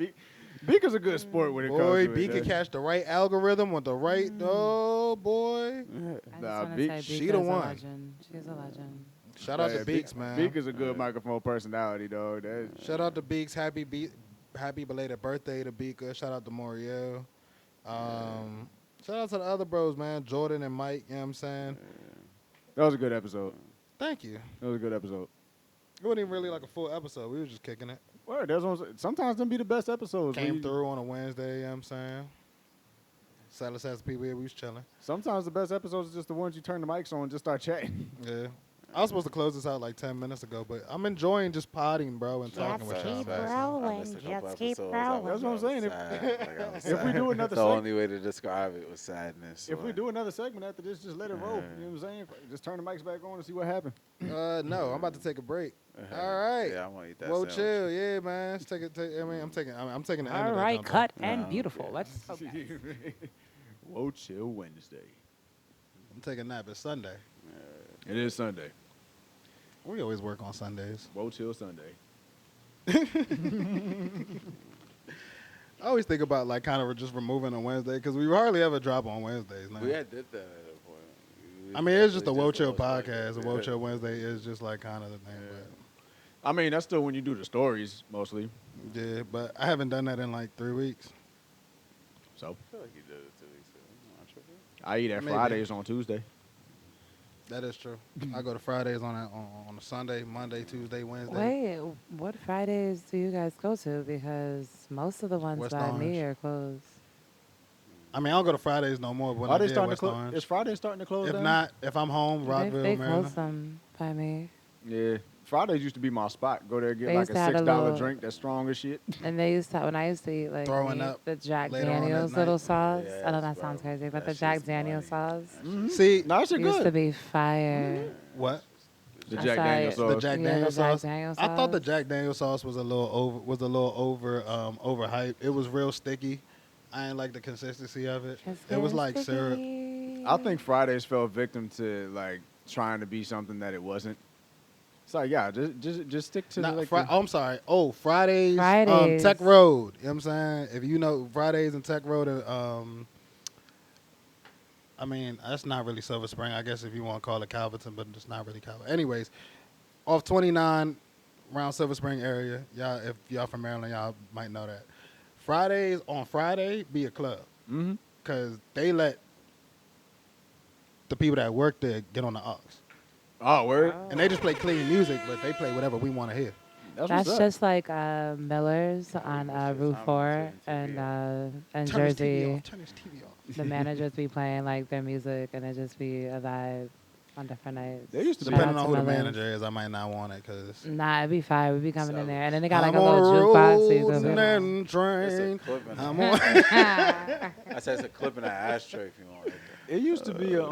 Beaker's a good sport when it comes to it. Boy, Beaker catch the right algorithm with the right, oh boy. I Nah, just Beak- want to say she Beaker's the a one. legend. She's a legend. Shout out to Beaks, man. Beaker's a good microphone personality, dog. Shout out to Beaks. Happy belated birthday to Beaker. Shout out to Moriel. Shout out to the other bros, man. Jordan and Mike, you know what I'm saying? That was a good episode. Thank you. That was a good episode. It wasn't even really like a full episode. We were just kicking it. Word, that's what I'm saying. Sometimes them be the best episodes. Came through on a Wednesday, you know what I'm saying? Silas has people here, we was chilling. Sometimes the best episodes are just the ones you turn the mics on and just start chatting. Yeah. I was supposed to close this out like 10 minutes ago, but I'm enjoying just potting, bro, and talking with y'all. keep man. rolling, Just keep episodes. rolling. That's what I'm saying. If we do another the segment, only way to describe it was sadness. if we do another segment after this, just let it roll. You know what I'm saying? Just turn the mics back on and see what happens. No, I'm about to take a break. All right. Yeah, I want to eat that. Whoa, sandwich. chill, yeah, man. Let's take it. I'm taking the end of All that right, jump, cut though. and beautiful. Let's go. Whoa, chill Wednesday. I'm taking a nap. It's Sunday. It is Sunday. We always work on Sundays. Whoa, chill Sunday. I always think about like kind of just removing on Wednesday because we hardly ever drop on Wednesdays now. We had did that at a point. I mean, it's just a Woah Chill podcast. The Woah Chill Wednesday is just like kind of the thing. I mean, that's still when you do the stories mostly. But yeah, but I haven't done that in like 3 weeks. So I feel like you did it 2 weeks ago. I'm not tripping. I eat at Maybe. Fridays on Tuesday. That is true. I go to Fridays on a Sunday, Monday, Tuesday, Wednesday. Wait, what Fridays do you guys go to? Because most of the ones West by Orange. me are closed. I mean, I don't go to Fridays no more. But when Are I they did, starting to West close? Orange. Is Friday starting to close If down? not, if I'm home, Rockville, They Maryland. closed them by me. Yeah. Fridays used to be my spot. Go there and get They like used a to have a $6 little- drink that's strong as shit. And they used to, when I used to eat like Throwing meat, up the Jack later on at Daniels night. little sauce. Yes, I know that bro. sounds crazy, but That the Jack shit's Daniels funny. sauce See, No, that shit used to good. be fire. what? The I Jack saw Daniels it. sauce. The Jack Yeah, the Daniels Jack sauce. Daniels I thought the sauce. Jack Daniels sauce was a little overhyped. It was real sticky. I didn't like the consistency of it. It was like syrup. I think Fridays fell victim to like trying to be something that it wasn't. It's like, yeah, just stick to Not like Fri- oh, I'm sorry. Oh, Fridays. Fridays. Tech Road. You know what I'm saying? If you know Fridays and Tech Road, I mean, that's not really Silver Spring. I guess if you want to call it Calverton, but it's not really Calverton. Anyways, off 29 around Silver Spring area. Y'all, if y'all from Maryland, y'all might know that. Fridays on Friday be a club. Mm-hmm. Because they let the people that work there get on the aux. Oh, word. And they just play clean music, but they play whatever we want to hear. That's That's what's up. just like Miller's on Route 4 and Turn his TV Jersey. off. Turn his TV off. The managers be playing like their music and it just be a vibe on different nights. They used to be- Shout out Depending on who the Miller's. manager is, I might not want it because Nah, it'd be fire. We be coming in there. And then they got like I'm a on little a jukebox so you road can and It's a train. clip in I'm a, on. I said it's a clip in an ashtray if you want it. It used to be a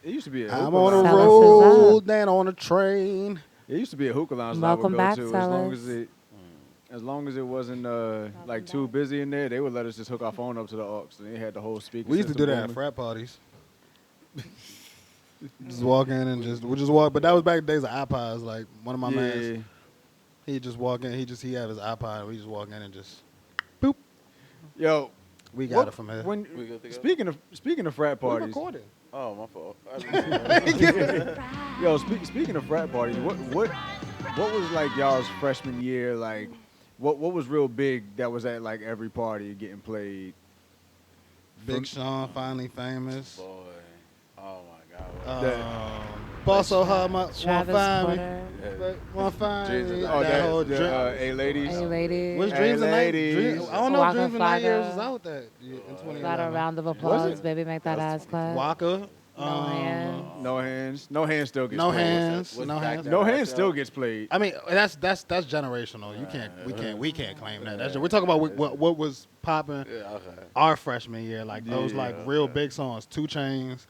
It used to be a. I'm hookah on a lounge. Sell us road up. then on a train. It used to be a hookah lounge that I would Welcome go back, to fellas. as long as it wasn't like too busy in there. They would let us just hook our phone up to the aux, and they had the whole speaker. We used to do that at system frat parties. Just walk in and we just walk. But that was back in the days of iPods. Like one of my booming. mans, he just walk in. He had his iPod. And we just walk in and just Yo, we got it from here. When We good to go? speaking of frat We're parties, recording. Oh, my fault. Yo, speaking of frat parties, what was like y'all's freshman year like? What was real big that was at like every party getting played? Big Sean finally famous. Boy. Oh, my God. Bosso hard want Travis find me. Porter. Want find me. Oh, That whole the dream. A ladies. Hey, lady. Which Hey, Dreams of Night? ladies. I don't know if Waka Dreams of Night Flocka. was out that year in Got a 2011. round of applause, baby. Make that ass clap. Waka. No hands. No hands. No hands still gets No played. hands. What's No back hands. then? No hands still gets played. I mean, that's generational. We can't claim that. We're talking about what was popping Yeah, okay. our freshman year, like those like Yeah. real big songs, 2 Chainz,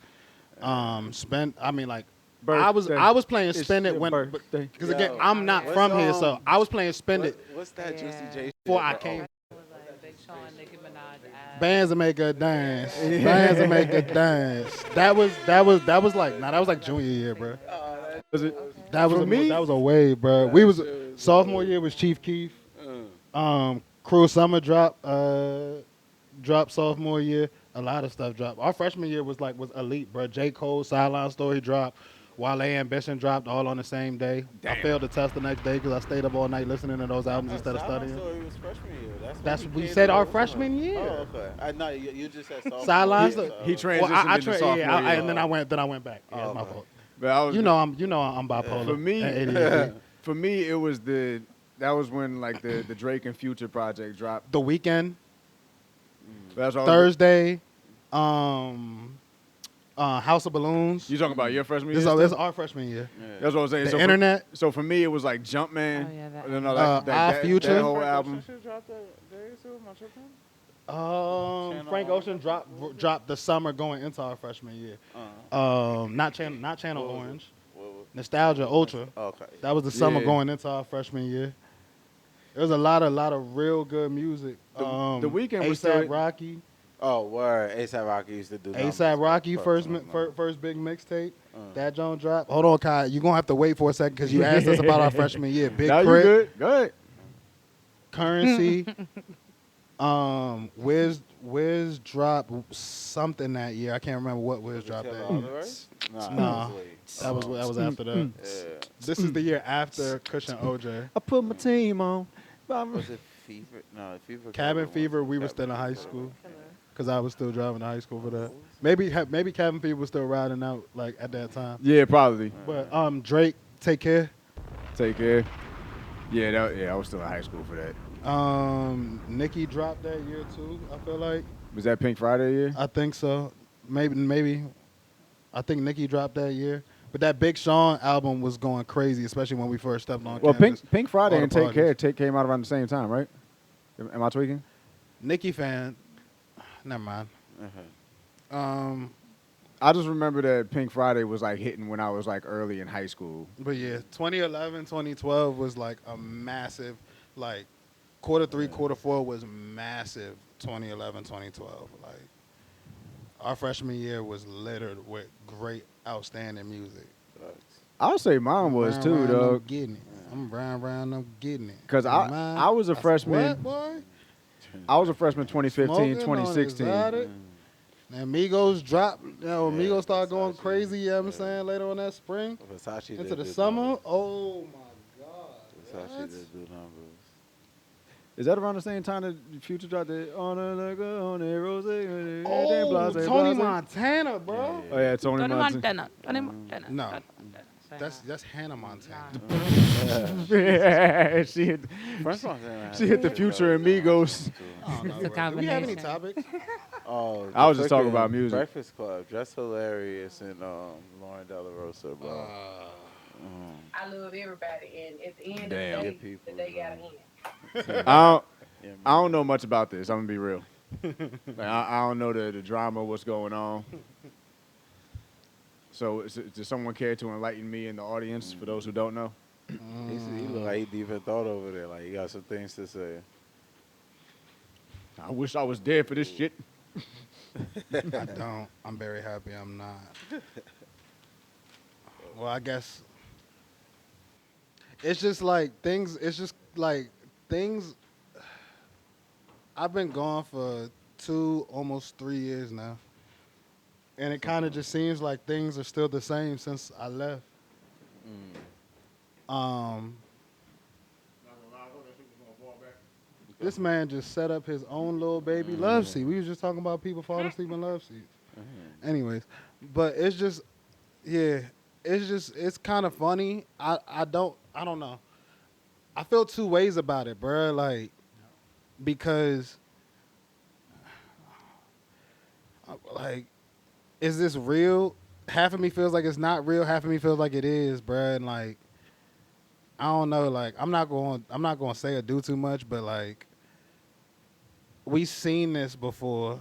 spend. I mean, like Birthday. I was playing It's Spend It your when birthday. because again Yo, I'm not what's, from here, so I was playing Spend It What's that Juicy Yeah. J shit? before I bro? came. It was like Big Sean, Nicki Minaj, ass. Bands that make a dance. Bands that make a dance. That was like junior year, bro. Was it? That was For me? that was a wave, bro. We was sophomore year was Chief Keef. Cruel Summer dropped sophomore year. A lot of stuff dropped. Our freshman year was elite, bro. J. Cole, Sideline Story dropped. Wale Ambition dropped all on the same day. I failed the test the next day because I stayed up all night listening to those albums instead of studying. Story was freshman year. That's when we he said came our to freshman Woah. year. Oh, okay. I know you just said sophomore. Sidelines. year, He so- transitioned into sophomore year. and then I went back. Yeah, it's my okay. fault. But I was, You know I'm bipolar. For me, and ADHD. for me, it was that was when like the Drake and Future project dropped. The Weekend, That's all. Thursday, House of Balloons. You talking about your freshman year? This still? is our freshman year. That's what I'm saying. The so internet. So for me, it was like Jumpman. Oh, yeah, that- You know, like Our Future. that whole album. Frank Ocean dropped the summer going into our freshman year. Not Channel Orange. Nostalgia Ultra. Okay. That was the summer Yeah. going into our freshman year. There was a lot of real good music. The Weeknd was A$AP still- Rocky. Oh, word. A$AP Rocky used to do A$AP Rocky first big mixtape. That Jones dropped. Hold on, Kai. You're gonna have to wait for a second because you asked us about our freshman year. Big Now you Crit, good? Go ahead. Currency. Wiz dropped something that year. I can't remember what Wiz dropped that year. Nah. That was after that. Yeah. This is the year after Cushion OJ. I put my team on. Was it Fever? No, Fever. Cabin Fever, we were still in high school. Because I was still driving to high school for that. Maybe Cabin Fever was still riding out like at that time. Yeah, probably. But Drake, Take Care. Take care. Yeah, I was still in high school for that. Nicki dropped that year too, I feel like. Was that Pink Friday year? I think so. Maybe. I think Nicki dropped that year. But that Big Sean album was going crazy, especially when we first stepped on Well, campus. Pink Friday All and the Take Care came out around the same time, right? Am I tweaking? Nicki fan. Never mind. I just remember that Pink Friday was like hitting when I was like early in high school. But yeah, 2011, 2012 was like a massive, like quarter 3, quarter 4 was massive. 2011, 2012, like our freshman year was littered with great, outstanding music. I'll say mine was too, I'm though. getting it. I'm round, I'm getting it. Because I was a freshman. What, boy? I was a freshman 2015, Smoking on 2016. exotic. And Migos dropped, Migos started going crazy, you know what I'm saying, later on that spring. Versace Into did the do summer. numbers. Oh, my God. Versace did do numbers. Is that around the same time that Future dropped the on a nigga on a rose? Oh, Tony Montana, bro. Oh yeah, Tony Tony Montana. Montana. Tony Montana. No. Say That's Hannah Montana. Yeah, she hit First Montana had She hit the good Future and numbers, Migos. I don't know, It's a bro. Do we have any combination. topics? Oh, I was just the talking about freaking music. Breakfast Club, Just Hilarious, and Lauren De La Rosa, bro. I love everybody, and at the end Damn. of Good the day, people, the day man. gotta end. I don't know much about this. I'm gonna be real. Like, I don't know the drama, what's going on. So, does someone care to enlighten me in the audience for those who don't know? He look like he deep in thought over there. Like he got some things to say. I wish I was dead for this shit. I don't. I'm very happy I'm not. Well, I guess it's just like things. It's just like things. I've been gone for almost 3 years now. And it kind of just seems like things are still the same since I left. Um, this man just set up his own little baby love seat. We was just talking about people falling asleep in love seats. Anyways, but it's just, yeah, it's kind of funny. I don't know. I feel two ways about it, bro. Like, because, like, is this real? Half of me feels like it's not real. Half of me feels like it is, bro. And like, I don't know. Like, I'm not going to say or do too much, but like, we seen this before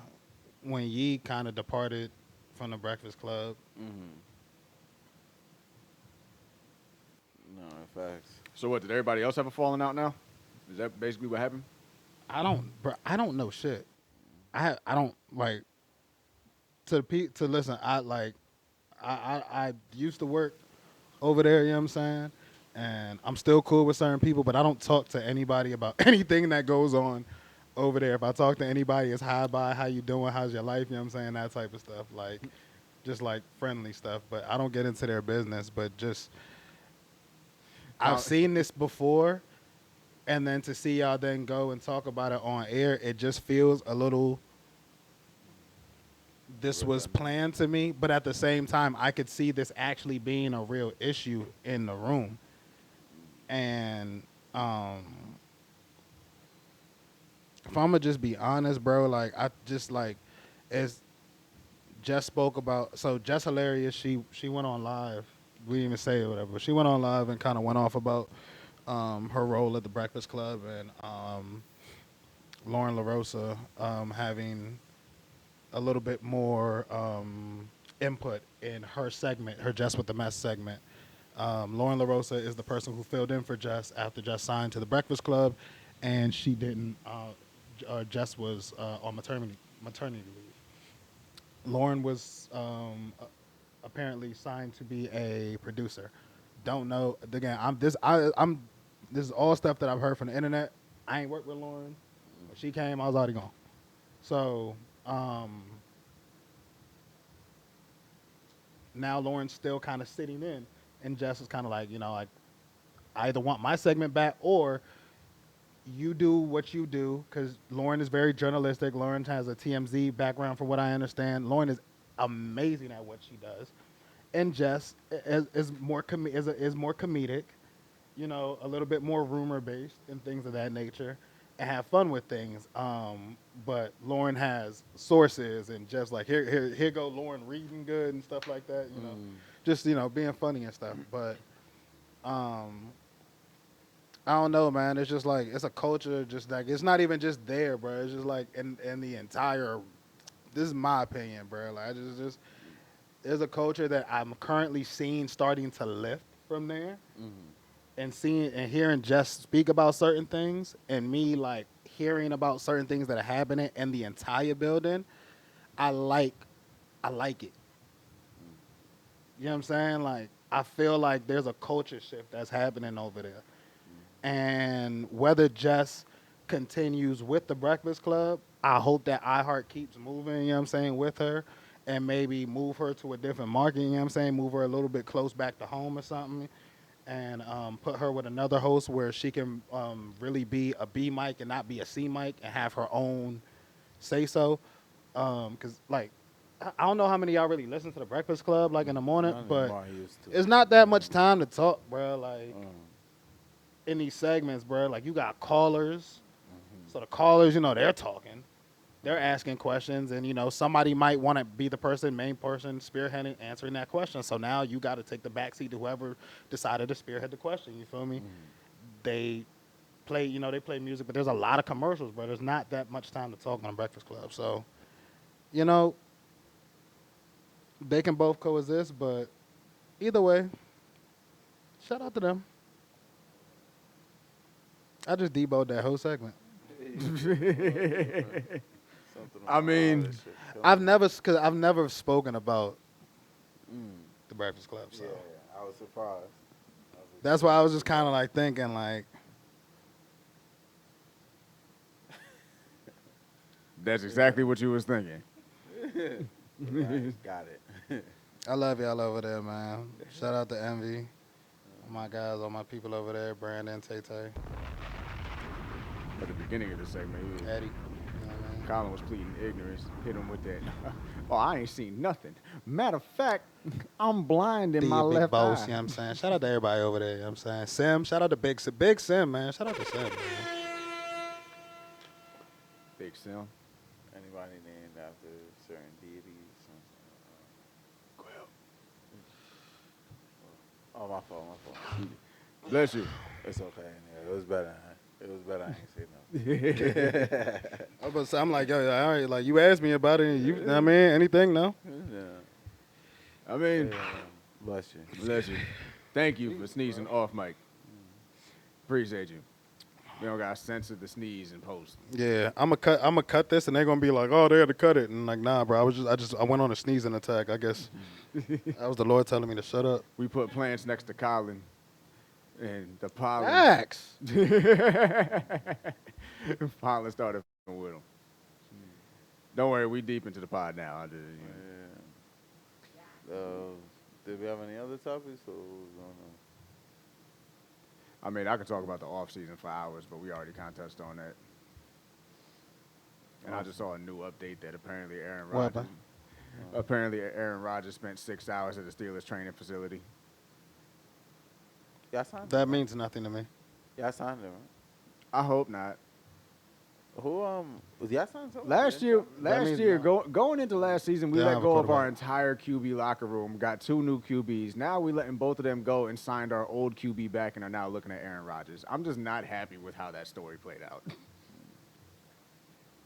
when Yee kind of departed from the Breakfast Club. No, facts. So what? Did everybody else have a falling out now? Is that basically what happened? I don't know shit. I don't like to listen. I used to work over there. You know what I'm saying? And I'm still cool with certain people, but I don't talk to anybody about anything that goes on over there. If I talk to anybody, it's hi, bye, how you doing, how's your life, you know what I'm saying, that type of stuff, like, just like friendly stuff, but I don't get into their business, but just, I've seen this before, and then to see y'all then go and talk about it on air, it just feels a little, this was planned to me, but at the same time, I could see this actually being a real issue in the room. And if I'm gonna just be honest, bro, like I just like as Jess spoke about. So Jess Hilarious, she went on live. We didn't even say it or whatever. But she went on live and kind of went off about her role at the Breakfast Club and Lauren LaRussell having a little bit more input in her segment, her Jess with the Mess segment. Lauren LaRosa is the person who filled in for Jess after Jess signed to the Breakfast Club, and she didn't. Jess was on maternity leave. Lauren was apparently signed to be a producer. Don't know. Again, this is all stuff that I've heard from the internet. I ain't worked with Lauren. When she came, I was already gone. So now Lauren's still kind of sitting in. And Jess is kind of like, like, I either want my segment back or you do what you do, because Lauren is very journalistic. Lauren has a TMZ background, from what I understand. Lauren is amazing at what she does. And Jess is more comedic, a little bit more rumor-based and things of that nature, and have fun with things. But Lauren has sources, and Jess like, here go Lauren reading good and stuff like that, just, being funny and stuff. But I don't know, man. It's just like, it's a culture, just like, it's not even just there, bro. It's just like in the entire, this is my opinion, bro. Like, just there's a culture that I'm currently seeing starting to lift from there. And seeing and hearing Jess speak about certain things, and me like hearing about certain things that are happening in the entire building, I like it. You know what I'm saying? Like, I feel like there's a culture shift that's happening over there. And whether Jess continues with the Breakfast Club, I hope that iHeart keeps moving, you know what I'm saying, with her, and maybe move her to a different market, you know what I'm saying, move her a little bit close back to home or something, and put her with another host where she can really be a B mic and not be a C mic and have her own say-so. Because, like, I don't know how many of y'all really listen to the Breakfast Club, like, in the morning, but it's not that much time to talk, bro. Like, in these segments, bro, like, you got callers. So the callers, they're talking. They're asking questions, and, somebody might want to be the main person spearheading, answering that question. So now you got to take the backseat to whoever decided to spearhead the question. You feel me? They play, they play music, but there's a lot of commercials, bro. There's not that much time to talk on a Breakfast Club. So, they can both coexist, but either way, shout out to them. I just deboed that whole segment. I mean, I've never spoken about the Breakfast Club. So yeah, I was surprised. That's why I was just kind of like thinking, like, that's exactly what you was thinking. Got it. I love y'all over there, man. Shout out to Envy. All my guys, all my people over there, Brandon, Tay-Tay, At the beginning of the segment, Eddie. You know what I mean? Colin was pleading ignorance. Hit him with that. Oh, I ain't seen nothing. Matter of fact, I'm blind in my Big left boss, eye. you know what I'm saying? Shout out to everybody over there, you know what I'm saying? Sim, shout out to Big Sim, man. Shout out to Sim, man. Big Sim. Anybody named after certain deities? Oh, my fault. Bless you. It's okay. Yeah, it was better. I ain't say no. I'm like, yo, all right, like you asked me about it, and you know what I mean? Anything, no? Yeah. I mean, Bless you. bless you. Thank you for sneezing off mic. Appreciate you. We don't got to censor the sneeze in post. Yeah, I'm gonna cut this, and they're gonna be like, oh, they had to cut it, and like, nah, bro, I went on a sneezing attack. I guess that was the Lord telling me to shut up. We put plants next to Colin, and the pollen. Facts. Pollen started f***ing with him. Don't worry, we deep into the pod now. Did we have any other topics? Or what was going on? I mean, I could talk about the off season for hours, but we already kind of touched on that. And I just saw a new update that apparently Aaron Rodgers spent 6 hours at the Steelers training facility. Y'all signed him, That right? means nothing to me. Y'all signed him, right? I hope not. Who was y'all signed somebody? Last year, going into last season, we They let have a go of our quarterback. entire QB locker room, got 2 new QBs. Now we letting both of them go and signed our old QB back and are now looking at Aaron Rodgers. I'm just not happy with how that story played out.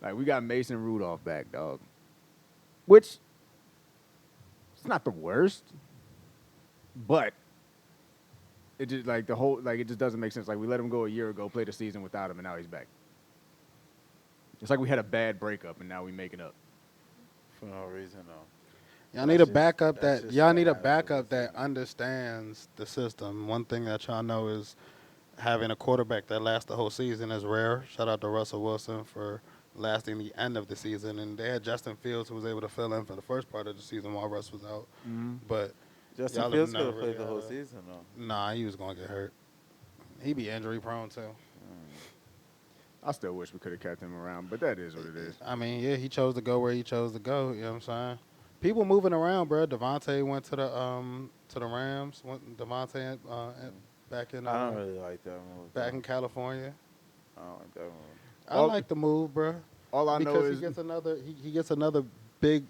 Like, we got Mason Rudolph back, dog. Which, it's not the worst, but it just, like, it just doesn't make sense. Like, we let him go a year ago, played a season without him, and now he's back. It's like we had a bad breakup, and now we making up. For no reason, though. Y'all need a backup that's that just y'all need a sad. backup that understands the system. One thing that y'all know is having a quarterback that lasts the whole season is rare. Shout out to Russell Wilson for lasting the end of the season, and they had Justin Fields who was able to fill in for the first part of the season while Russ was out. But Justin y'all Fields have could have never played the really whole had season, though. Nah, he was gonna get hurt. He be injury prone too. I still wish we could have kept him around, but that is what it is. I mean, yeah, he chose to go where he chose to go. You know what I'm saying? People moving around, bro. Devontae went to the Rams. Devontae back in I don't really like that move. back in California. I don't like that move. I like the move, bro. All I know Because is he gets another big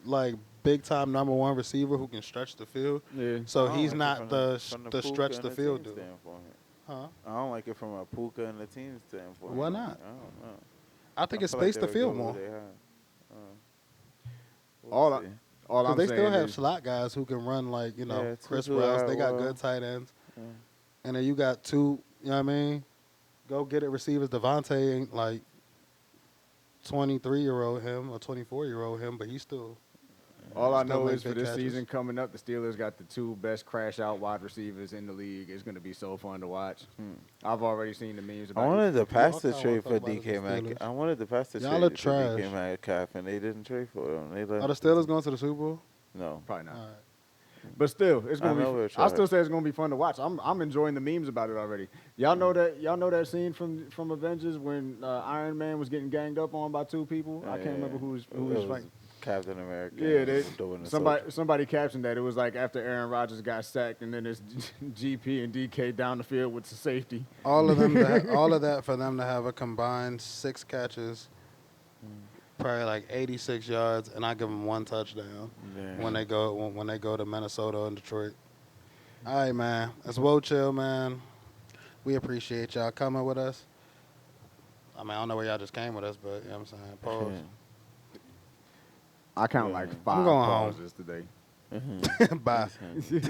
time number one receiver who can stretch the field. yeah. So I don't he's like not it from the Puka stretch and the field team dude. standpoint. Huh? I don't like it from a Puka and the team standpoint. Why Like, not? I don't know. I think it feel like spaced they the would field go more. where they had. We'll All see. I'm They saying still have is, slot guys who can run like, Yeah, Chris Tutu Rouse. They got Atwell. good tight ends. Yeah. And then you got two, you know what I mean? Go get it receivers. Devontae ain't like 23-year-old him or 24-year-old him, but he's still. all I Still know make is for big this catches. season coming up, the Steelers got the 2 best crash out wide receivers in the league. It's going to be so fun to watch. I've already seen the memes I about wanted the pass to Y'all trade talk for about it, DK the Metcalf. Steelers. I wanted the pass to Y'all are trade for DK trash. Metcalf, and they didn't trade for him. They let Are the Steelers going to the Super Bowl? No. probably not. All right. But still, it's I gonna know be. we're I trash. still say it's gonna be fun to watch. I'm enjoying the memes about it already. Y'all know that scene from Avengers when Iron Man was getting ganged up on by 2 people. I can't remember who was fighting. Captain America. Yeah, doing somebody captioned that. It was like after Aaron Rodgers got sacked, and then it's GP and DK down the field with the safety. All of that for them to have a combined 6 catches, probably like 86 yards, and I give them 1 touchdown when they go to Minnesota and Detroit. All right, man. That's Woah Chill, man. We appreciate y'all coming with us. I mean, I don't know where y'all just came with us, but you know what I'm saying? Pause. I count like 5 I'm going home. pauses today. Bye. Yeah.